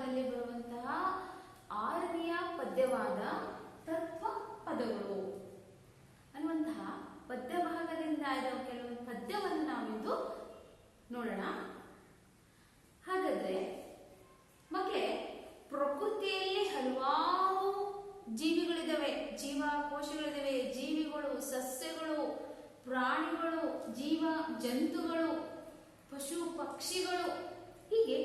ಭಾಗದಲ್ಲಿ ಬರುವಂತಹ 6ನೆಯ ಪದ್ಯವಾದ ತತ್ವ ಪದಗಳು ಅನ್ನುವಂತಹ ಪದ್ಯ ಭಾಗದಿಂದ ಆದ ಕೆಲವೊಂದು ಪದ್ಯವನ್ನು ನಾವಿಂದು ನೋಡೋಣ. ಹಾಗಾದ್ರೆ ಮಕ್ಕಳೇ, ಪ್ರಕೃತಿಯಲ್ಲಿ ಹಲವಾರು ಜೀವಿಗಳಿದಾವೆ, ಜೀವಕೋಶಗಳಿದಾವೆ. ಜೀವಿಗಳು, ಸಸ್ಯಗಳು, ಪ್ರಾಣಿಗಳು, ಜೀವ ಜಂತುಗಳು, ಪಶು ಪಕ್ಷಿಗಳು, ಹೀಗೆ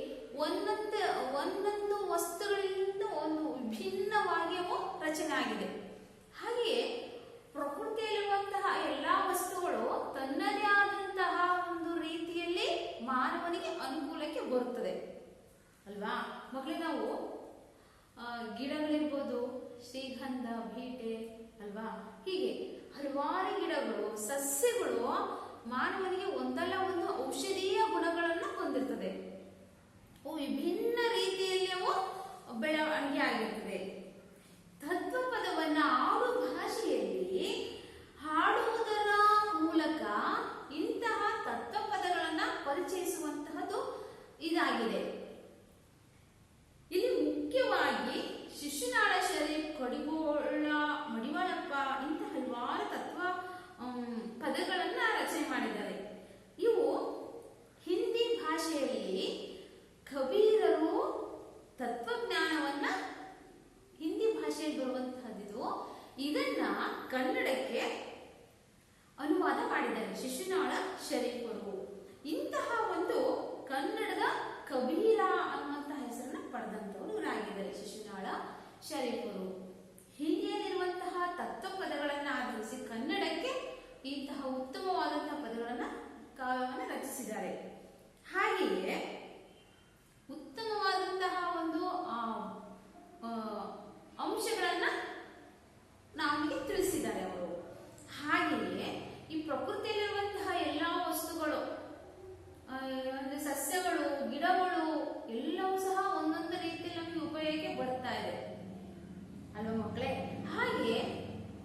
ಒಂದೊಂದು ವಸ್ತುಗಳಿಂದ ಒಂದು ವಿಭಿನ್ನವಾಗಿ ಅವು ರಚನೆ ಆಗಿದೆ. ಹಾಗೆಯೇ ಪ್ರಕೃತಿಯಲ್ಲಿರುವಂತಹ ಎಲ್ಲಾ ವಸ್ತುಗಳು ತನ್ನದೇ ಆದಂತಹ ಒಂದು ರೀತಿಯಲ್ಲಿ ಮಾನವನಿಗೆ ಅನುಕೂಲಕ್ಕೆ ಬರುತ್ತದೆ ಅಲ್ವಾ ಮಕ್ಕಳೇ? ನಾವು ಗಿಡಗಳಿರ್ಬೋದು, ಶ್ರೀಗಂಧ, ಬೀಟೆ ಅಲ್ವಾ, ಹೀಗೆ ಹಲವಾರು ಗಿಡಗಳು, ಸಸ್ಯಗಳು ಮಾನವನಿಗೆ ಒಂದಲ್ಲ ಒಂದು ಔಷಧೀಯ ಗುಣಗಳನ್ನು ಹೊಂದಿರ್ತದೆ. ಅವು ವಿಭಿನ್ನ ರೀತಿಯಲ್ಲಿ ಅವು ಬೆಳವಣಿಗೆ ಆಗಿರ್ತದೆ. ತತ್ವಪದವನ್ನ ಆಡು ಭಾಷೆಯಲ್ಲಿ ಹಾಡುವುದರ ಮೂಲಕ ಇಂತಹ ತತ್ವಪದಗಳನ್ನ ಪರಿಚಯಿಸುವಂತಹದ್ದು ಇದಾಗಿದೆ. ಇಲ್ಲಿ ಮುಖ್ಯವಾಗಿ ಶಿಶುನಾಳ ಶರೀಫ್, ಕಡಿಗೋಳ, ಮಡಿವಾಳಪ್ಪ ಇಂತಹ ಹಲವಾರು ತತ್ವ ಪದಗಳನ್ನ ರಚನೆ ಮಾಡಿದ್ದಾರೆ. ಇವು ಹಿಂದಿ ಭಾಷೆಯಲ್ಲಿ ಕಬೀರರು ತತ್ವಜ್ಞಾನವನ್ನ ಹಿಂದಿ ಭಾಷೆಯಲ್ಲಿ ಬರುವಂತಹದ್ದು ಇದನ್ನ ಕನ್ನಡಕ್ಕೆ ಅನುವಾದ ಮಾಡಿದ್ದಾರೆ ಶಿಶುನಾಳ ಶರೀಫರು. ಇಂತಹ ಒಂದು ಕನ್ನಡದ ಕಬೀರ ಅನ್ನುವಂತಹ ಹೆಸರನ್ನ ಪಡೆದಂತವರು ಇವರಾಗಿದ್ದಾರೆ ಶಿಶುನಾಳ ಶರೀಫರು. ಹಿಂದಿಯಲ್ಲಿರುವಂತಹ ತತ್ವ ಪದಗಳನ್ನ ಆಧರಿಸಿ ಕನ್ನಡಕ್ಕೆ ಇಂತಹ ಉತ್ತಮವಾದಂತಹ ಪದಗಳನ್ನ ಕಾವ್ಯವನ್ನು ರಚಿಸಿದ್ದಾರೆ. ಹಾಗೆಯೇ ಉತ್ತಮವಾದಂತಹ ಒಂದು ಅಂಶಗಳನ್ನ ನಮಗೆ ತಿಳಿಸಿದ್ದಾರೆ ಅವರು. ಹಾಗೆಯೇ ಈ ಪ್ರಕೃತಿಯಲ್ಲಿರುವಂತಹ ಎಲ್ಲಾ ವಸ್ತುಗಳು, ಸಸ್ಯಗಳು, ಗಿಡಗಳು ಎಲ್ಲವೂ ಸಹ ಒಂದೊಂದು ರೀತಿಯಲ್ಲಿ ನಮಗೆ ಉಪಯೋಗಕ್ಕೆ ಬರ್ತಾ ಇದೆ ಅಲ್ವಾ ಮಕ್ಕಳೇ? ಹಾಗೆ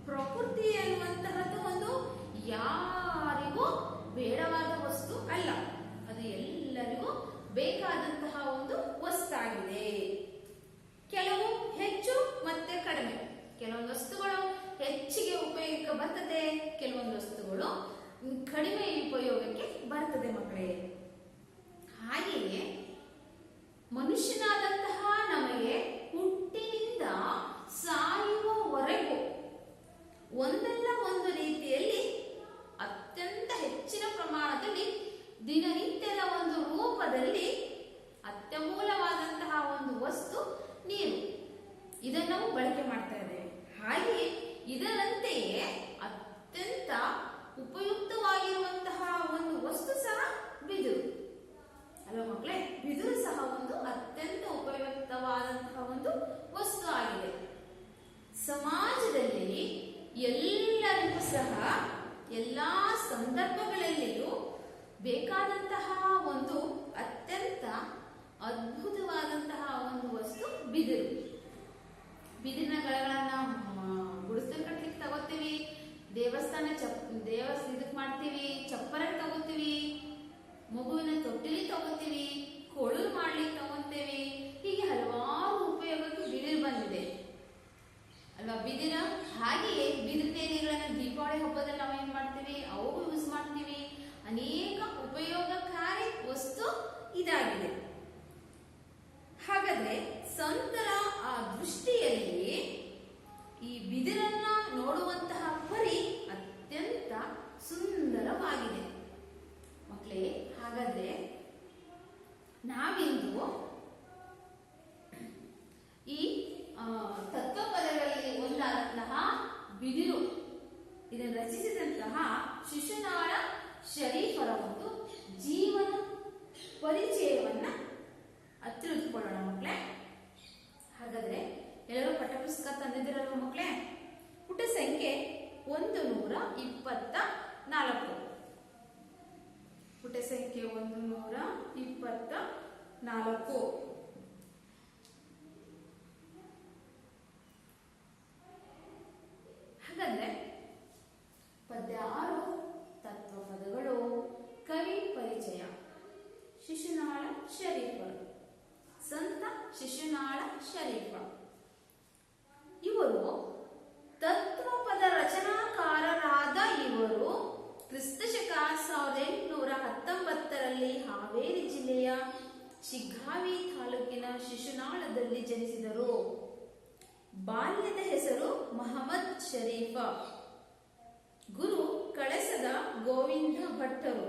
ಪ್ರಕೃತಿ ಅನ್ನುವಂತಹದ್ದು ಒಂದು ಯಾರಿಗೂ ಬೇಡವಾದ ವಸ್ತು ಅಲ್ಲ, ಅದು ಎಲ್ಲರಿಗೂ ಬೇಕಾದಂತಹ ಒಂದು ವಸ್ತಾಗಿದೆ. ಕೆಲವು ಹೆಚ್ಚು ಮತ್ತೆ ಕಡಿಮೆ, ಕೆಲವೊಂದು ವಸ್ತುಗಳು ಹೆಚ್ಚಿಗೆ ಉಪಯೋಗಕ್ಕೆ ಬರ್ತದೆ, ಕೆಲವೊಂದು ವಸ್ತುಗಳು ಕಡಿಮೆ ಉಪಯೋಗಕ್ಕೆ ಬರ್ತದೆ ಮಕ್ಕಳೇ. ಹಾಗೆಯೇ ಮನುಷ್ಯನಾದಂತಹ ನಮಗೆ ಹುಟ್ಟಿನಿಂದ ಸಾಯುವವರೆಗೂ ಒಂದಲ್ಲ ಒಂದು ರೀತಿಯಲ್ಲಿ ಅತ್ಯಂತ ಹೆಚ್ಚಿನ ಪ್ರಮಾಣದಲ್ಲಿ ದಿನನಿತ್ಯದ ಒಂದು ರೂಪದಲ್ಲಿ ಅತ್ಯಮೂಲವಾದಂತಹ ಒಂದು ವಸ್ತು ನೀರು. ಇದನ್ನು ನಾವು ಬಳಕೆ ಮಾಡ್ತಾ ಇದ್ದೇವೆ. ಹಾಗೆಯೇ ಇದರಂತೆಯೇ ಅತ್ಯಂತ ಉಪಯುಕ್ತವಾಗಿರುವಂತಹ ಒಂದು ವಸ್ತು ಸಹ ಬಿದಿರು ಅಲ್ವಾ ಮಕ್ಕಳೇ? ಬಿದಿರು ಸಹ ಒಂದು ಅತ್ಯಂತ ಉಪಯುಕ್ತವಾದಂತಹ ಒಂದು ವಸ್ತು ಆಗಿದೆ. ಸಮಾಜದಲ್ಲಿ ಎಲ್ಲರಿಗೂ ಸಹ ಎಲ್ಲಾ ಸಂದರ್ಭಗಳಲ್ಲಿಯೂ ಬೇಕಾದಂತಹ ಒಂದು ಅತ್ಯಂತ ಅದ್ಭುತವಾದಂತಹ ಒಂದು ವಸ್ತು ಬಿದಿರು. ಬಿದಿರಿನ ಗಳಗಳನ್ನ ಗುಡಿಸಲು ಕಟ್ಟಲಿಕ್ಕೆ ತಗೋತೀವಿ, ದೇವಸ್ಥಾನ ಇದಕ್ ಮಾಡ್ತೀವಿ, ಚಪ್ಪರ ತಗೋತೀವಿ, ಮಗುವಿನ ತೊಟ್ಟಿಲಿ ತಗೋತೀವಿ, ಕೊಳಲು ಮಾಡ್ಲಿಕ್ಕೆ ತಗೋತೀವಿ. ಹೀಗೆ ಹಲವಾರು ಉಪಯೋಗಕ್ಕೆ ಬಿದಿರು ಬಂದಿದೆ ಅಲ್ವಾ ಬಿದಿರ. ಹಾಗೆಯೇ ಬಿದಿರಿನ ಎಲೆಗಳನ್ನ ದೀಪಾವಳಿ ಹಬ್ಬದಲ್ಲಿ ನಾವು ಏನ್ ಮಾಡ್ತೀವಿ, ಅವು ಯೂಸ್ ಮಾಡ್ತೀವಿ. ಅನೇಕ ಉಪಯೋಗಕಾರಿ ವಸ್ತು ಇದಾಗಿದೆ. ಹಾಗಾದ್ರೆ ಸಂತರ ಆ ದೃಷ್ಟಿಯಲ್ಲಿ ಈ ಬಿದಿರನ್ನ ನೋಡುವಂತಹ ಪರಿ ಅತ್ಯಂತ ಸುಂದರವಾಗಿದೆ ಮಕ್ಕಳೇ. ಹಾಗಾದ್ರೆ ನಾವಿಂದು ಈ ತತ್ವಪದಗಳಲ್ಲಿ ಒಂದಾದಂತಹ ಬಿದಿರು ಇದನ್ನು ರಚಿಸಿದಂತಹ ಶಿಶುನಾಳ ಶರೀಫರ ಒಂದು ಜೀವನ ಪರಿಚಯವನ್ನ ತಿಳಿದುಕೊಳ್ಳೋಣ ಮಕ್ಕಳೇ. ಹಾಗಾದ್ರೆ ಎಲ್ಲರೂ ಪಠ್ಯಪುಸ್ತಕ ತಂದಿದ್ದೀರಲ್ವ ಮಕ್ಕಳೇ? ಪುಟ ಸಂಖ್ಯೆ 124. ಪುಟ ಸಂಖ್ಯೆ 124. ಹಾಗಾದ್ರೆ ಪದ್ಯ 6 ತತ್ವಪದಗಳು, ಕವಿ ಪರಿಚಯ. ಶಿಶುನಾಳ ಶರೀಫರು ಸಂತ ಶಿಶುನಾಳ ಶಿಗ್ಗಾವಿ ತಾಲೂಕಿನ ಶಿಶುನಾಳದಲ್ಲಿ ಜನಿಸಿದರು. ಬಾಲ್ಯದ ಹೆಸರು ಮಹಮ್ಮದ್ ಶರೀಫ. ಗುರು ಕಳಸದ ಗೋವಿಂದ ಭಟ್ಟರು.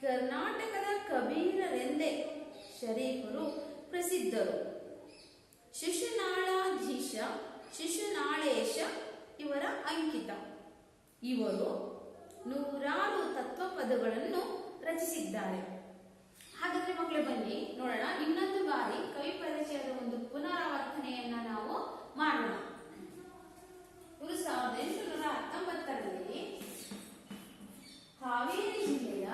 ಕರ್ನಾಟಕದ ಕಬೀರರೆಂದೇ ಶರೀಫರು ಪ್ರಸಿದ್ಧರು. ಶಿಶುನಾಳಾಧೀಶ, ಶಿಶುನಾಳೇಶ ಇವರ ಅಂಕಿತ. ಇವರು ನೂರಾರು ತತ್ವಪದಗಳನ್ನು ರಚಿಸಿದ್ದಾರೆ. ಹಾಗಾದ್ರೆ ಮಕ್ಕಳೇ ಬನ್ನಿ ನೋಡೋಣ, ಇನ್ನೊಂದು ಬಾರಿ ಕವಿ ಪರಿಚಯದ ಒಂದು ಪುನರಾವರ್ತನೆಯನ್ನ ನಾವು ಮಾಡೋಣ. ಇವರು 1819ರಲ್ಲಿ ಹಾವೇರಿ ಜಿಲ್ಲೆಯ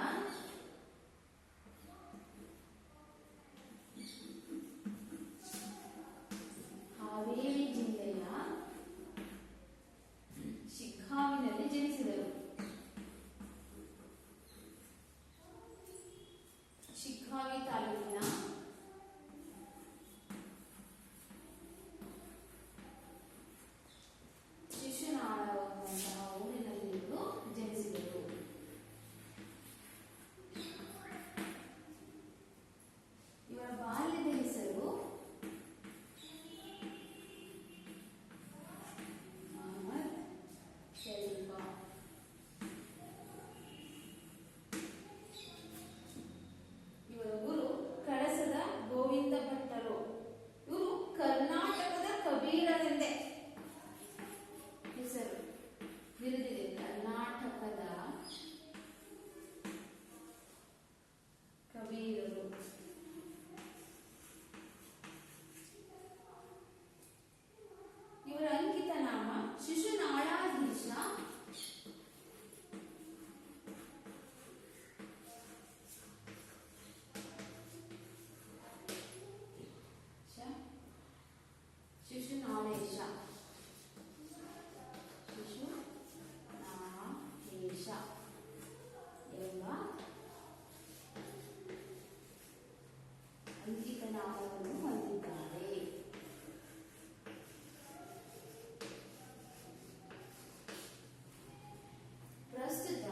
ಶಿಗ್ಗಾವಿನಲ್ಲಿ ಜನಿಸಿದರು. ಶಿಗ್ಗಾವಿ ತಾಲೂಕಿನ ಶಿಶುನಾಳವಂತಹ ಊರಿನಲ್ಲಿ ಇವರು ಜನಿಸಿದರು. ಇವರ ಬಾಲ್ಯದ ಹೆಸರು ಮಹಮ್ಮದ್ ಶರೀಫ. ಇವರ ಗುರು ಕಳಸದ ಗೋವಿಂದ ಭಟ್ಟರು. ಇವರು ಕರ್ನಾಟಕದ ಕಬೀರರೆಂದೇ ಹೆಸರು ಬಿರುದಿದೆ. ಕರ್ನಾಟಕದ ಕಬೀರರು. ಇವರ ಅಂಕಿತ ನಾಮ ಶಿಶುನಾಳಾಧೀಶ, ಶಿಶುನಾಳೇಶ, ಶಿಶುನಾಳೇಶ ಎಂಬ ಅಂಕಿತ ನಾಮವನ್ನು ಹೊಂದಿದ್ದಾರೆ. ಪ್ರಸ್ತುತ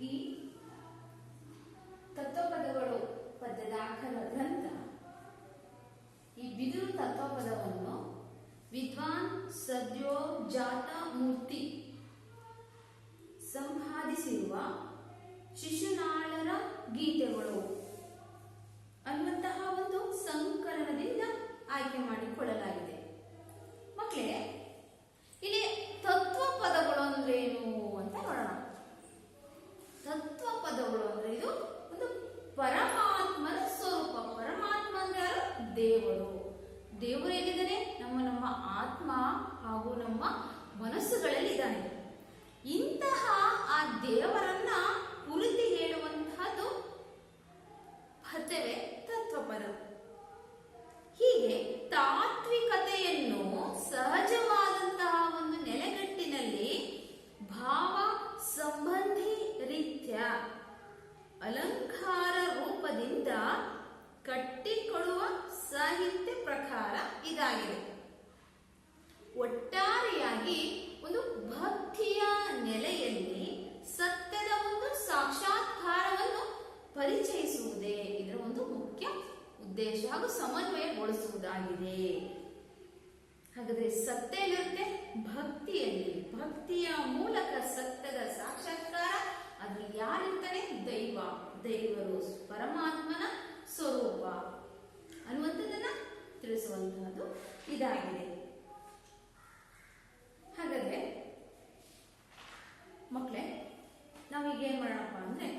ಈ ತತ್ವಪದಗಳು ಪದ್ಯದಾಖಲ ಗ್ರಂಥ, ಈ ಬಿದಿರು ತತ್ವಪದವನ್ನು ವಿದ್ವಾನ್ ಸದ್ಯೋಜಾತ ಮೂರ್ತಿ ಸಂಪಾದಿಸಿರುವ ಶಿಶುನಾಳರ ಗೀತೆಗಳು ಅನ್ನುವಂತಹ ಒಂದು ಸಂಕಲನದಿಂದ ಆಯ್ಕೆ ಮಾಡಿಕೊಳ್ಳಲಾಗಿದೆ. ಮಕ್ಕಳೇ, ಇಲ್ಲಿ ತತ್ವಪದಗಳು ಅಂದ್ರೆ ಏನು ಅಂತ ನೋಡೋಣ. ತತ್ವಪದಗಳು ಅಂದ್ರೆ ಇದು ಒಂದು ಪರಮಾತ್ಮನ ಸ್ವರೂಪ. ಪರಮಾತ್ಮ ಅಂದ್ರೆ ಯಾರು? ದೇವರು. ದೇವರು ಎಲ್ಲಿದ್ದಾನೆ? ನಮ್ಮ ಆತ್ಮ ಹಾಗೂ ನಮ್ಮ ಮನಸ್ಸುಗಳಲ್ಲಿ ಇದ್ದಾನೆ. ಇಂತಹ ಆ ದೇವರನ್ನ ಕುರಿತು ಹೇಳುವಂತಹದ್ದು ಪದ್ಯವೇ ತತ್ವಪದ. ಹೀಗೆ ತಾತ್ವಿಕತೆಯನ್ನು ಸಹಜವಾದಂತಹ ಒಂದು ನೆಲೆಗಟ್ಟಿನಲ್ಲಿ ಭಾವ ಸಂಬಂಧಿ ರೀತ್ಯ ಅಲಂಕಾರ ರೂಪದಿಂದ ಕಟ್ಟಿಕೊಡುವ ಸಾಹಿತ್ಯ ಪ್ರಕಾರ ಇದಾಗಿದೆ. ಒಟ್ಟಾರೆಯಾಗಿ ಒಂದು ಭಕ್ತಿಯ ನೆಲೆಯಲ್ಲಿ ಸತ್ಯದ ಒಂದು ಸಾಕ್ಷಾತ್ಕಾರವನ್ನು ಪರಿಚಯಿಸುವುದೇ ಇದರ ಒಂದು ಮುಖ್ಯ ಉದ್ದೇಶ ಹಾಗೂ ಸಮನ್ವಯಗೊಳಿಸುವುದಾಗಿದೆ. ಹಾಗಾದ್ರೆ ಸತ್ಯ ಎಲ್ಲಿರುತ್ತೆ? ಭಕ್ತಿಯಲ್ಲಿ. ಭಕ್ತಿಯ ಮೂಲಕ ಸತ್ಯದ ಸಾಕ್ಷಾತ್ಕಾರ. ಅದು ಯಾರಿರ್ತಾನೆ? ದೇವರು ಪರಮಾತ್ಮನ ಸ್ವರೂಪ ಅನ್ನುವಂಥದ್ದನ್ನ ತಿಳಿಸುವಂತಹದ್ದು ಇದಾಗಿದೆ. ಹಾಗಾದ್ರೆ ಮಕ್ಕಳೇ, ನಾವೀಗ ಏನ್ ಮಾಡೋಣಪ್ಪ ಅಂದ್ರೆ,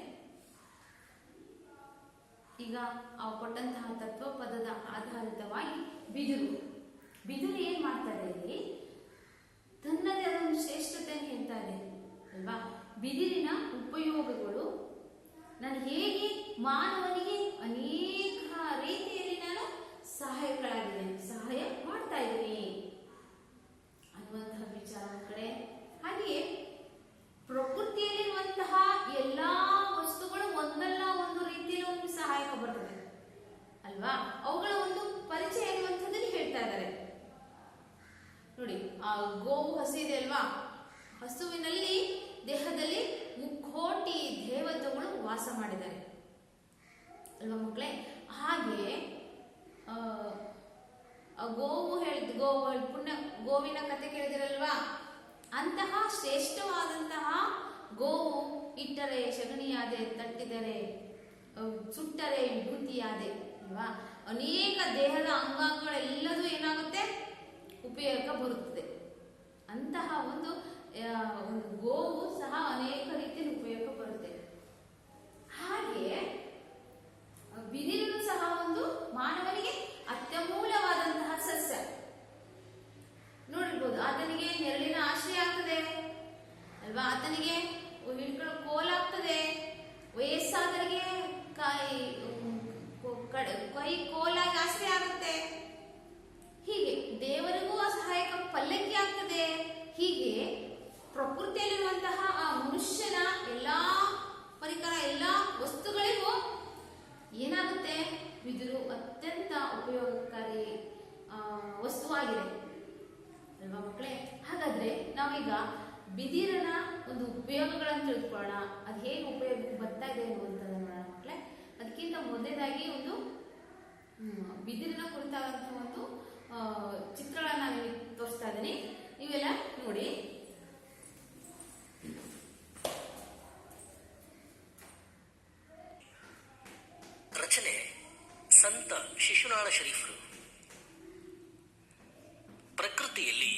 ಈಗ ಅವು ಕೊಟ್ಟಂತಹ ತತ್ವಪದದ ಆಧಾರಿತವಾಗಿ ಬಿದುರು ಏನ್ ಮಾಡ್ತಾರೆ ಇಲ್ಲಿ? ತನ್ನದೇ ಆದ ಒಂದು ಶ್ರೇಷ್ಠತೆಯನ್ನು ಹೇಳ್ತಾ ಇದೆ ಅಲ್ವಾ? ಬಿದಿರಿನ ಉಪಯೋಗಗಳು ನಾನು ಹೇಗೆ ಮಾನವನಿಗೆ ಅನೇಕ ರೀತಿಯಲ್ಲಿ ನಾನು ಸಹಾಯ ಮಾಡ್ತಾ ಇದ್ದೀನಿ ಅನ್ನುವಂತಹ ವಿಚಾರ ಕಡೆ. ಹಾಗೆಯೇ ಪ್ರಕೃತಿಯಲ್ಲಿರುವಂತಹ ಎಲ್ಲಾ ವಸ್ತುಗಳು ಒಂದಲ್ಲ ಒಂದು ರೀತಿಯಲ್ಲಿ ಒಂದು ಸಹಾಯಕ ಬರ್ತದೆ ಅಲ್ವಾ? ಅವುಗಳ ಒಂದು ಪರಿಚಯ ಅನ್ನುವಂಥದ್ದನ್ನು ಹೇಳ್ತಾ ಇದ್ದಾರೆ ನೋಡಿ. ಆ ಗೋವು ಹಸು ಇದೆ ಅಲ್ವಾ? ಹಸುವಿನಲ್ಲಿ ದೇಹದಲ್ಲಿ 3 ಕೋಟಿ ದೇವತೆಗಳು ವಾಸ ಮಾಡಿದ್ದಾರೆ ಅಲ್ವಾ ಮಕ್ಕಳೇ? ಹಾಗೆ ಗೋವಿನ ಕತೆ ಕೇಳಿದಿರಲ್ವಾ? ಅಂತಹ ಶ್ರೇಷ್ಠವಾದಂತಹ ಗೋವು ಇಟ್ಟರೆ ಶಗಣಿಯಾದೆ, ತಟ್ಟಿದರೆ ಸುಟ್ಟರೆ ವಿಭೂತಿಯಾದೆ ಅಲ್ವಾ? ಅನೇಕ ದೇಹದ ಅಂಗಾಂಗಗಳೆಲ್ಲದೂ ಏನಾಗುತ್ತೆ? ಉಪಯೋಗಕ್ಕೆ ಬರುತ್ತದೆ. ಅಂತಹ ಒಂದು ಗೋವು ಸಹ ಅನೇಕ ರೀತಿಯಲ್ಲಿ ಉಪಯೋಗಕ್ಕೆ ಬರುತ್ತೆ. ಹಾಗೆ ಬಿದಿರು ಸಹ ಒಂದು ಮಾನವನಿಗೆ ಅತ್ಯಮೂಲ್ಯವಾದಂತಹ ಸಸ್ಯ. ನೋಡಿರ್ಬೋದು, ಆತನಿಗೆ ನೆರಳಿನ ಆಶ್ರಯ ಆಗ್ತದೆ ಅಲ್ವಾ? ಆತನಿಗೆ ಹಿಡ್ಕೊಳ್ಳೋ ಕೋಲಾಗ್ತದೆ. ವಯಸ್ಸಾದವರಿಗೆ ಕೈ ಕೋಲಾಗಿ ಆಶ್ರಯ ಆಗುತ್ತೆ. ಹೀಗೆ ದೇವರಿಗೂ ಸಹಾಯಕ ಪಲ್ಲಕ್ಕಿ ಆಗ್ತದೆ. ಹೀಗೆ ಪ್ರಕೃತಿಯಲ್ಲಿರುವಂತಹ ಆ ಮನುಷ್ಯನ ಎಲ್ಲಾ ಪರಿಕರ, ಎಲ್ಲಾ ವಸ್ತುಗಳಿಗೂ ಏನಾಗುತ್ತೆ? ಬಿದಿರು ಅತ್ಯಂತ ಉಪಯೋಗಕಾರಿ ವಸ್ತುವಾಗಿದೆ ಅಲ್ವಾ ಮಕ್ಕಳೇ? ಹಾಗಾದ್ರೆ ನಾವೀಗ ಬಿದಿರಿನ ಒಂದು ಉಪಯೋಗಗಳನ್ನು ತಿಳ್ಕೊಳ್ಳೋಣ. ಅದು ಹೇಗೆ ಉಪಯೋಗಕ್ಕೆ ಬರ್ತಾ ಇದೆ ಅನ್ನುವಂಥದ್ದು ನೋಡೋಣ ಮಕ್ಕಳೇ. ಅದಕ್ಕಿಂತ ಮೊದಲನೇದಾಗಿ ಒಂದು ಬಿದಿರಿನ ಕುರಿತಾದಂತಹ ಒಂದು ಚಿತ್ರಗಳನ್ನ ನಾನು ತೋರಿಸ್ತಾ ಇದ್ದೀನಿ, ನೀವೆಲ್ಲ ನೋಡಿ. ರಚನೆ ಸಂತ ಶಿಶುನಾಳ ಶರೀಫರು. ಪ್ರಕೃತಿಯಲ್ಲಿ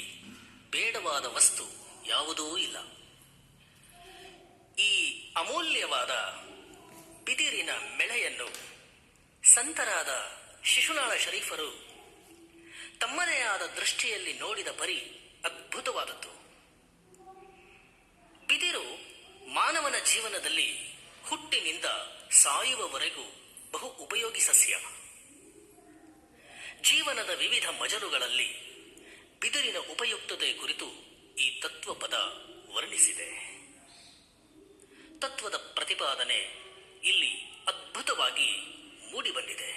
ಬೇಡವಾದ ವಸ್ತು ಯಾವುದೂ ಇಲ್ಲ. ಈ ಅಮೂಲ್ಯವಾದ ಬಿದಿರಿನ ಮೆಳೆಯನ್ನು ಸಂತರಾದ ಶಿಶುನಾಳ ಶರೀಫರು ತಮ್ಮದೇ ಆದ ದೃಷ್ಟಿಯಲ್ಲಿ ನೋಡಿದ ಪರಿ ಅದ್ಭುತವಾದದ್ದು. ಬಿದಿರು ಮಾನವನ ಜೀವನದಲ್ಲಿ ಹುಟ್ಟಿನಿಂದ ಸಾಯುವವರೆಗೂ ಬಹು ಉಪಯೋಗಿ ಸಸ್ಯ. ಜೀವನದ ವಿವಿಧ ಮಜಲುಗಳಲ್ಲಿ ಬಿದಿರಿನ ಉಪಯುಕ್ತತೆ ಕುರಿತು ಈ ತತ್ವಪದ ವರ್ಣಿಸಿದೆ. ತತ್ವದ ಪ್ರತಿಪಾದನೆ ಇಲ್ಲಿ ಅದ್ಭುತವಾಗಿ ಮೂಡಿಬಂದಿದೆ.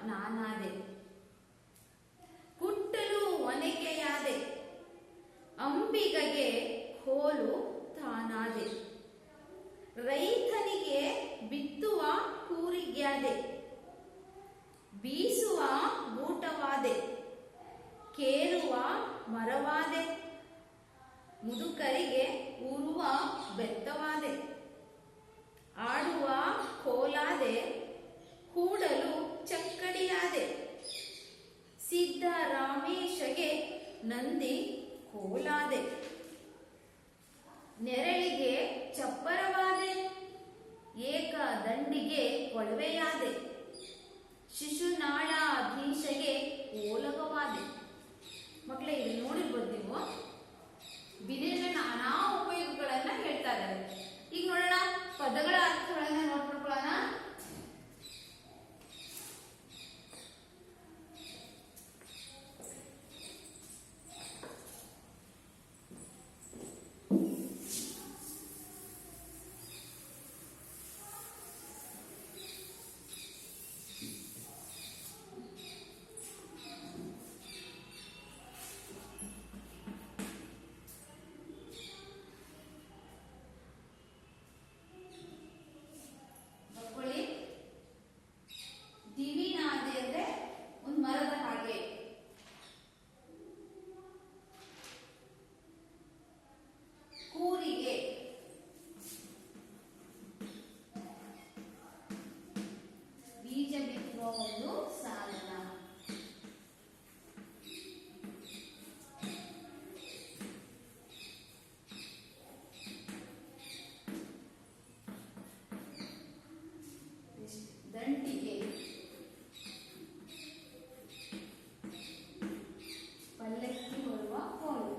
ನಾನಾದೆ, ಕುಟ್ಟಲು ಒನಕೆಯಾದೆ, ಅಂಬಿಗಗೆ ಕೋಲು ತಾನಾದೆ, ರೈತನಿಗೆ ಬಿತ್ತುವ ಕೂರಿಗ್ಯಾದೆ, ಬೀಸುವ ಗೂಟವಾದೆ, ಕೇರುವ ಮರವಾದೆ, ಮುದುಕರಿಗೆ ಊರುವ ಬೆತ್ತವಾದೆ, ಆಡುವ ಕೋಲಾದೆ, ಹೂಡಲು ಚಕ್ಕಡಿಯಾದೆ, ಸಿದ್ದರಾಮೇಶಗೆ ನಂದಿ ಕೋಲಾದೆ, ನೆರಳಿಗೆ ಚಪ್ಪರವಾದೆ, ಏಕದಂಡಿಗೆ ಕೊಳವೆಯಾದೆ, ಶಿಶುನಾಳಾಧೀಶಗೆ ಓಲಗವಾದೆ. ಮಕ್ಕಳೇ, ಇದು ನೋಡಿರ್ಬೋದು ನೀವು. ಬಿದಿರಿನ ನಾನಾ ಉಪಯೋಗಗಳನ್ನ ಹೇಳ್ತಾ ಇದ್ದಾರೆ. ಈಗ ನೋಡೋಣ, ಪದಗಳ ಅರ್ಥಗಳನ್ನ ನೋಡ್ಕೊಳ್ಳೋಣ. ದಿವಿನಾದೆ ಅಂದ್ರೆ ಒಂದು ಮರದ ಹಾಗೆ. ಕೂರಿಗೆ, ಬೀಜ ಬಿತ್ತುವ ಒಂದು ಸಾಧನ. ದಂಟಿಗೆ, ಪಲ್ಲಕ್ಕಿ ಬರುವ ಕೋಲು.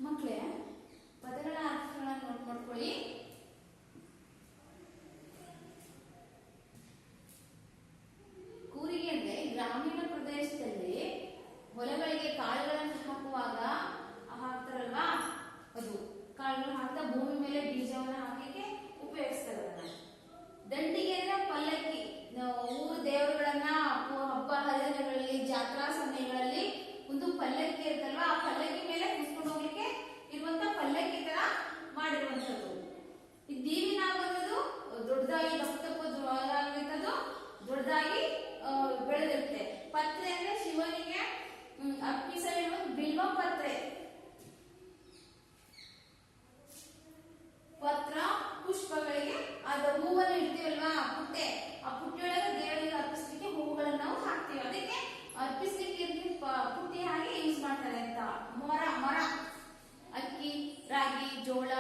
ಮಕ್ಕಳೇ, ಪದಗಳ ಅರ್ಥಗಳನ್ನು ನೋಟ್ ಮಾಡ್ಕೊಳ್ಳಿ. ಕೂರಿಗೆ ಅಂದ್ರೆ ಗ್ರಾಮೀಣ ಪ್ರದೇಶದಲ್ಲಿ ಹೊಲಗಳಿಗೆ ಕಾಳುಗಳನ್ನು ಹಾಕುವಾಗ ಹಾಕ್ತಾರಲ್ವಾ, ಅದು ಕಾಳುಗಳನ್ನು ಹಾಕ್ತಾ ಭೂಮಿ ಮೇಲೆ ಬೀಜವನ್ನು ಹಾಕಲಿಕ್ಕೆ ಉಪಯೋಗಿಸ್ತಾರೆ ಅದನ್ನ. ದಂಡಿಗೆ ಅಂದ್ರೆ ಪಲ್ಲಕ್ಕಿ, ಊರು ದೇವರುಗಳನ್ನ ಹಬ್ಬ ಹರಿದಿನಗಳಲ್ಲಿ, ಜಾತ್ರಾ ಸಮಯಗಳಲ್ಲಿ ಒಂದು ಪಲ್ಲಕ್ಕಿ ಇರುತ್ತಲ್ವಾ, ಆ ಪಲ್ಲಕ್ಕಿ ಮೇಲೆ ಕುಸ್ಕೊಂಡು ಹೋಗ್ಲಿಕ್ಕೆ ಇರುವಂತ ಪಲ್ಲಕ್ಕಿ ತರ ಮಾಡಿರುವಂತದ್ದು. ಈ ದೀವಿನಾಗೋದು ದೊಡ್ಡದಾಗಿ ದಪ್ಪದಪ್ಪದು ದೊಡ್ಡದಾಗಿ ಬೆಳೆದಿರುತ್ತೆ. ಪತ್ರೆ ಅಂದ್ರೆ ಶಿವನಿಗೆ ಅರ್ಪಿಸಲಿರುವ ಬಿಲ್ವ ಪತ್ರೆ. ಪತ್ರ ಪುಷ್ಪಗಳಿಗೆ ಅದ ಹೂವನ್ನು ಇಡ್ತೀವಲ್ವಾ, ಪುಟ್ಟೆ, ಆ ಪುಟ್ಟಿಯೊಳಗೆ ದೇವರಿಗೆ ಅರ್ಪಿಸ್ಲಿಕ್ಕೆ ಹೂವುಗಳನ್ನು ನಾವು ಹಾಕ್ತೀವಿ. ಅದಕ್ಕೆ ಅರ್ಪಿಸ್ಲಿಕ್ಕೆ ಪುಟ್ಟಿ ಹಾಗೆ ಯೂಸ್ ಮಾಡ್ತಾರೆ ಅಂತ. ಮರ ಅಕ್ಕಿ, ರಾಗಿ, ಜೋಳ,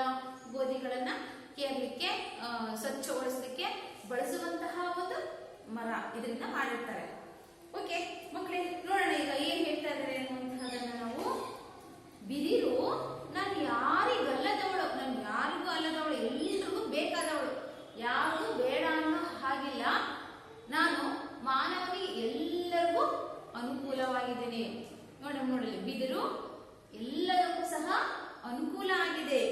ಗೋಧಿಗಳನ್ನ ಕೇರ್ಲಿಕ್ಕೆ, ಸ್ವಚ್ಛಗೊಳಿಸ್ಲಿಕ್ಕೆ ಬಳಸುವಂತಹ ಒಂದು ಮರ ಇದರಿಂದ ಮಾಡಿರ್ತಾರೆ. ಓಕೆ ಮಕ್ಕಳೇ, ನೋಡೋಣ ಈಗ ಏನ್ ಹೇಳ್ತಾ ಇದ್ದಾರೆ ಅನ್ನುವಂತಹದನ್ನ ನಾವು. ಬಿದಿರು ನಾನು ಯಾರಿಗಲ್ಲದವಳು, ನಾನು ಯಾರಿಗೂ ಅಲ್ಲದವಳು, ಎಲ್ರಿಗೂ ಬೇಕಾದವಳು, ಯಾರಿಗೂ ಬೇಡ ಅನ್ನೋ ಹಾಗಿಲ್ಲ. ನಾನು ಮಾನವನಿಗೆ ಎಲ್ಲರಿಗೂ ಅನುಕೂಲವಾಗಿದ್ದೇನೆ. ನೋಡಲಿ, ಬಿದಿರು ಎಲ್ಲರಿಗೂ ಸಹ ಅನುಕೂಲ ಆಗಿದೆ.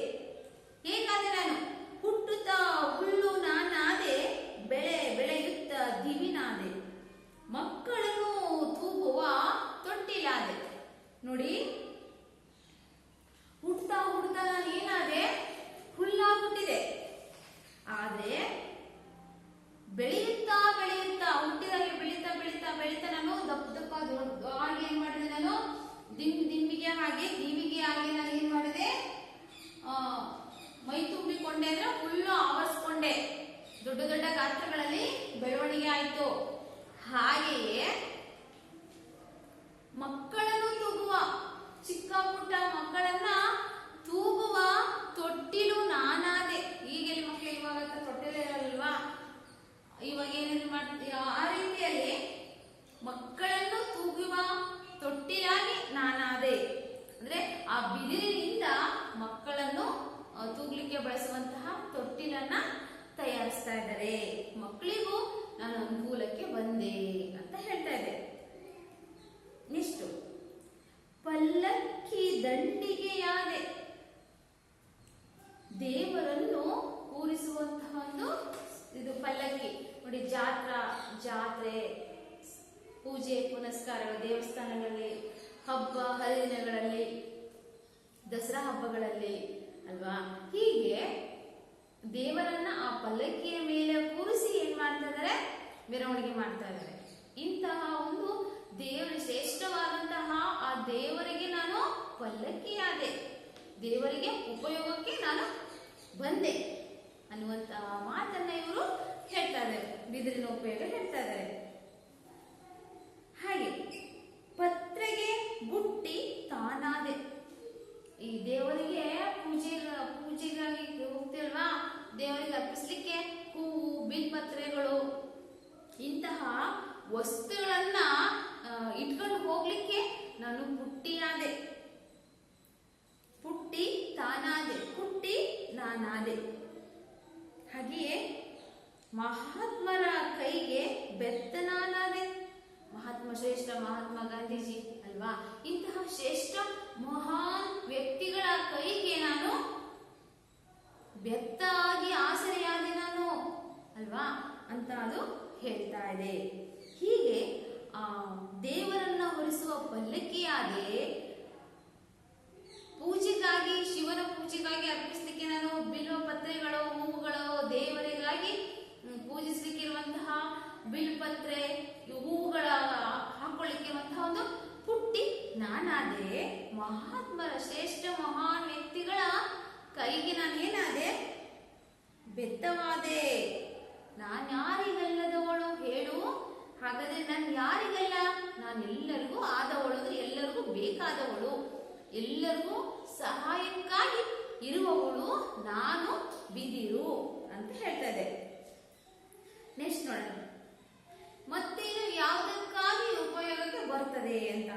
ಹೇಗಾದ್ರೆ ನಾನು ಹುಟ್ಟುತ್ತಾ ಹುಲ್ಲು ನಾನಾದೆ, ಬೆಳೆಯುತ್ತ ದಿವಿನಾದೆ, ಮಕ್ಕಳು ದಿಂಬಿಗೆ ಹಾಗೆ ದೀವಿಗೆ ಹಾಗೆ ನಾನು ಏನ್ ಮಾಡಿದೆ, ಮೈ ತುಂಬಿಕೊಂಡೆ ಅಂದ್ರೆ ಫುಲ್ಲು ಆವರಿಸ್ಕೊಂಡೆ. ದೊಡ್ಡ ದೊಡ್ಡ ಗಾತ್ರಗಳಲ್ಲಿ ಬೆಳವಣಿಗೆ ಆಯ್ತು. ಹಾಗೆಯೇ ಮಕ್ಕಳನ್ನು ತೂಗುವ, ಚಿಕ್ಕ ಪುಟ್ಟ ಮಕ್ಕಳನ್ನ ತೂಗುವ ತೊಟ್ಟಿಲು ನಾನಾದೆ. ಈಗೆಲ್ಲಿ ಮಕ್ಕಳು ಇವಾಗ ತೊಟ್ಟಿಲು ಇರಲ್ವಾ, ಇವಾಗ ಏನೇನು ಮಾಡ್ತೀವಿ ಆ ರೀತಿಯಲ್ಲಿ ಮಕ್ಕಳನ್ನು ತೂಗುವ ತೊಟ್ಟಿಲಾಗಿ ನಾನಾದೆ. ಅಂದ್ರೆ ಆ ಬಿದಿರಿನಿಂದ ಮಕ್ಕಳನ್ನು ತೂಗ್ಲಿಕ್ಕೆ ಬಳಸುವಂತಹ ತೊಟ್ಟಿಲನ್ನ ತಯಾರಿಸ್ತಾ ಇದ್ದಾರೆ. ಮಕ್ಕಳಿಗೂ ನಾನು ಅನುಕೂಲಕ್ಕೆ ಬಂದೆ ಅಂತ ಹೇಳ್ತಾ ಇದೆ. ನೆಕ್ಸ್ಟ್, ಪಲ್ಲಕ್ಕಿ ದಂಡಿಗೆಯಾದೆ. ದೇವರನ್ನು ಕೂರಿಸುವಂತಹ ಒಂದು ಇದು ಪಲ್ಲಕ್ಕಿ ನೋಡಿ. ಜಾತ್ರೆ, ಪೂಜೆ ಪುನಸ್ಕಾರಗಳು, ದೇವಸ್ಥಾನಗಳಲ್ಲಿ, ಹಬ್ಬ ಹರಿದಿನಗಳಲ್ಲಿ, ದಸರಾ ಹಬ್ಬಗಳಲ್ಲಿ ಅಲ್ವಾ, ಹೀಗೆ ದೇವರನ್ನ ಆ ಪಲ್ಲಕ್ಕಿಯ ಮೇಲೆ ಕೂರಿಸಿ ಏನ್ ಮಾಡ್ತಾ ಇದ್ದಾರೆ, ಮೆರವಣಿಗೆ ಮಾಡ್ತಾ ಇದ್ದಾರೆ. ಇಂತಹ ಒಂದು ದೇವರ ಶ್ರೇಷ್ಠವಾದಂತಹ ಆ ದೇವರಿಗೆ ನಾನು ಪಲ್ಲಕ್ಕಿಯಾದೆ, ದೇವರಿಗೆ ಉಪಯೋಗಕ್ಕೆ ನಾನು ಬಂದೆ ಅನ್ನುವಂತಹ ಮಾತನ್ನ ಇವರು ಹೇಳ್ತಾ ಇದ್ದಾರೆ. ಬಿದಿರಿನ ಉಪಯೋಗ ಹೇಳ್ತಾ ಇದ್ದಾರೆ. ಹಾಗೆ ಪತ್ರೆಗೆ ಬುಟ್ಟಿ ತಾನಾದೆ. ಈ ದೇವರಿಗೆ ಪೂಜೆಗಾಗಿ ಹೋಗ್ತಿಲ್ವಾ, ದೇವರಿಗೆ ಅರ್ಪಿಸ್ಲಿಕ್ಕೆ ಹೂವು, ಬಿಲ್ಪತ್ರೆಗಳು, ಇಂತಹ ವಸ್ತುಗಳನ್ನ ಇಟ್ಕೊಂಡು ಹೋಗ್ಲಿಕ್ಕೆ ನಾನು ಪುಟ್ಟಿಯಾದೆ. ಪುಟ್ಟಿ ತಾನಾದೆ, ಪುಟ್ಟಿ ನಾನಾದೆ. ಹಾಗೆಯೇ ಮಹಾತ್ಮರ ಕೈಗೆ ಬೆತ್ತನಾನಾದೆ. ಶ್ರೇಷ್ಠ ಮಹಾತ್ಮ ಗಾಂಧೀಜಿ ಅಲ್ವಾ, ಇಂತಹ ಶ್ರೇಷ್ಠ ಮಹಾನ್ ವ್ಯಕ್ತಿಗಳ ಕೈಗೆ ನಾನು ಬೆತ್ತಾಗಿ ಆಸರೆಯಾದೆ ನಾನು ಅಲ್ವಾ ಅಂತ ಅದು ಹೇಳ್ತಾ ಇದೆ. ಹೀಗೆ ದೇವರನ್ನ ಹೊರಿಸುವ ಪಲ್ಲಕ್ಕಿಯಾಗಿ ಪೂಜೆಗಾಗಿ, ಶಿವನ ಪೂಜೆಗಾಗಿ ಅರ್ಪಿಸಲಿಕ್ಕೆ ನಾನು ಬಿಲ್ವ ಪತ್ರೆಗಳು, ಹೂವುಗಳು, ದೇವರಿಗಾಗಿ ಪೂಜಿಸಲಿಕ್ಕಿರುವಂತಹ ಬಿಲ್ಪತ್ರೆ, ಹೂವುಗಳ ಹಾಕೊಳ್ಳಿಕ್ಕಿರುವಂತಹ ಒಂದು ಪುಟ್ಟಿ ನಾನಾದೆ. ಮಹಾತ್ಮರ ಶ್ರೇಷ್ಠ ಮಹಾನ್ ವ್ಯಕ್ತಿಗಳ ಕೈಗೆ ನಾನು ಏನಾದೆ, ಬೆತ್ತವಾದೆ. ನಾನು ಯಾರಿಗಲ್ಲದವಳು ಹೇಳು? ಹಾಗಾದ್ರೆ ನಾನು ಯಾರಿಗಲ್ಲ, ನಾನು ಎಲ್ಲರಿಗೂ ಆದವಳು, ಅಂದ್ರೆ ಎಲ್ಲರಿಗೂ ಬೇಕಾದವಳು, ಎಲ್ಲರಿಗೂ ಸಹಾಯಕ್ಕಾಗಿ ಇರುವವಳು ನಾನು ಬಿದಿರು ಅಂತ ಹೇಳ್ತಾ ಇದೆ. ನೆಕ್ಸ್ಟ್ ನೋಡೋಣ, ಮತ್ತೇನು ಯಾವುದಕ್ಕಾಗಿ ಉಪಯೋಗಕ್ಕೆ ಬರ್ತದೆ ಅಂತ.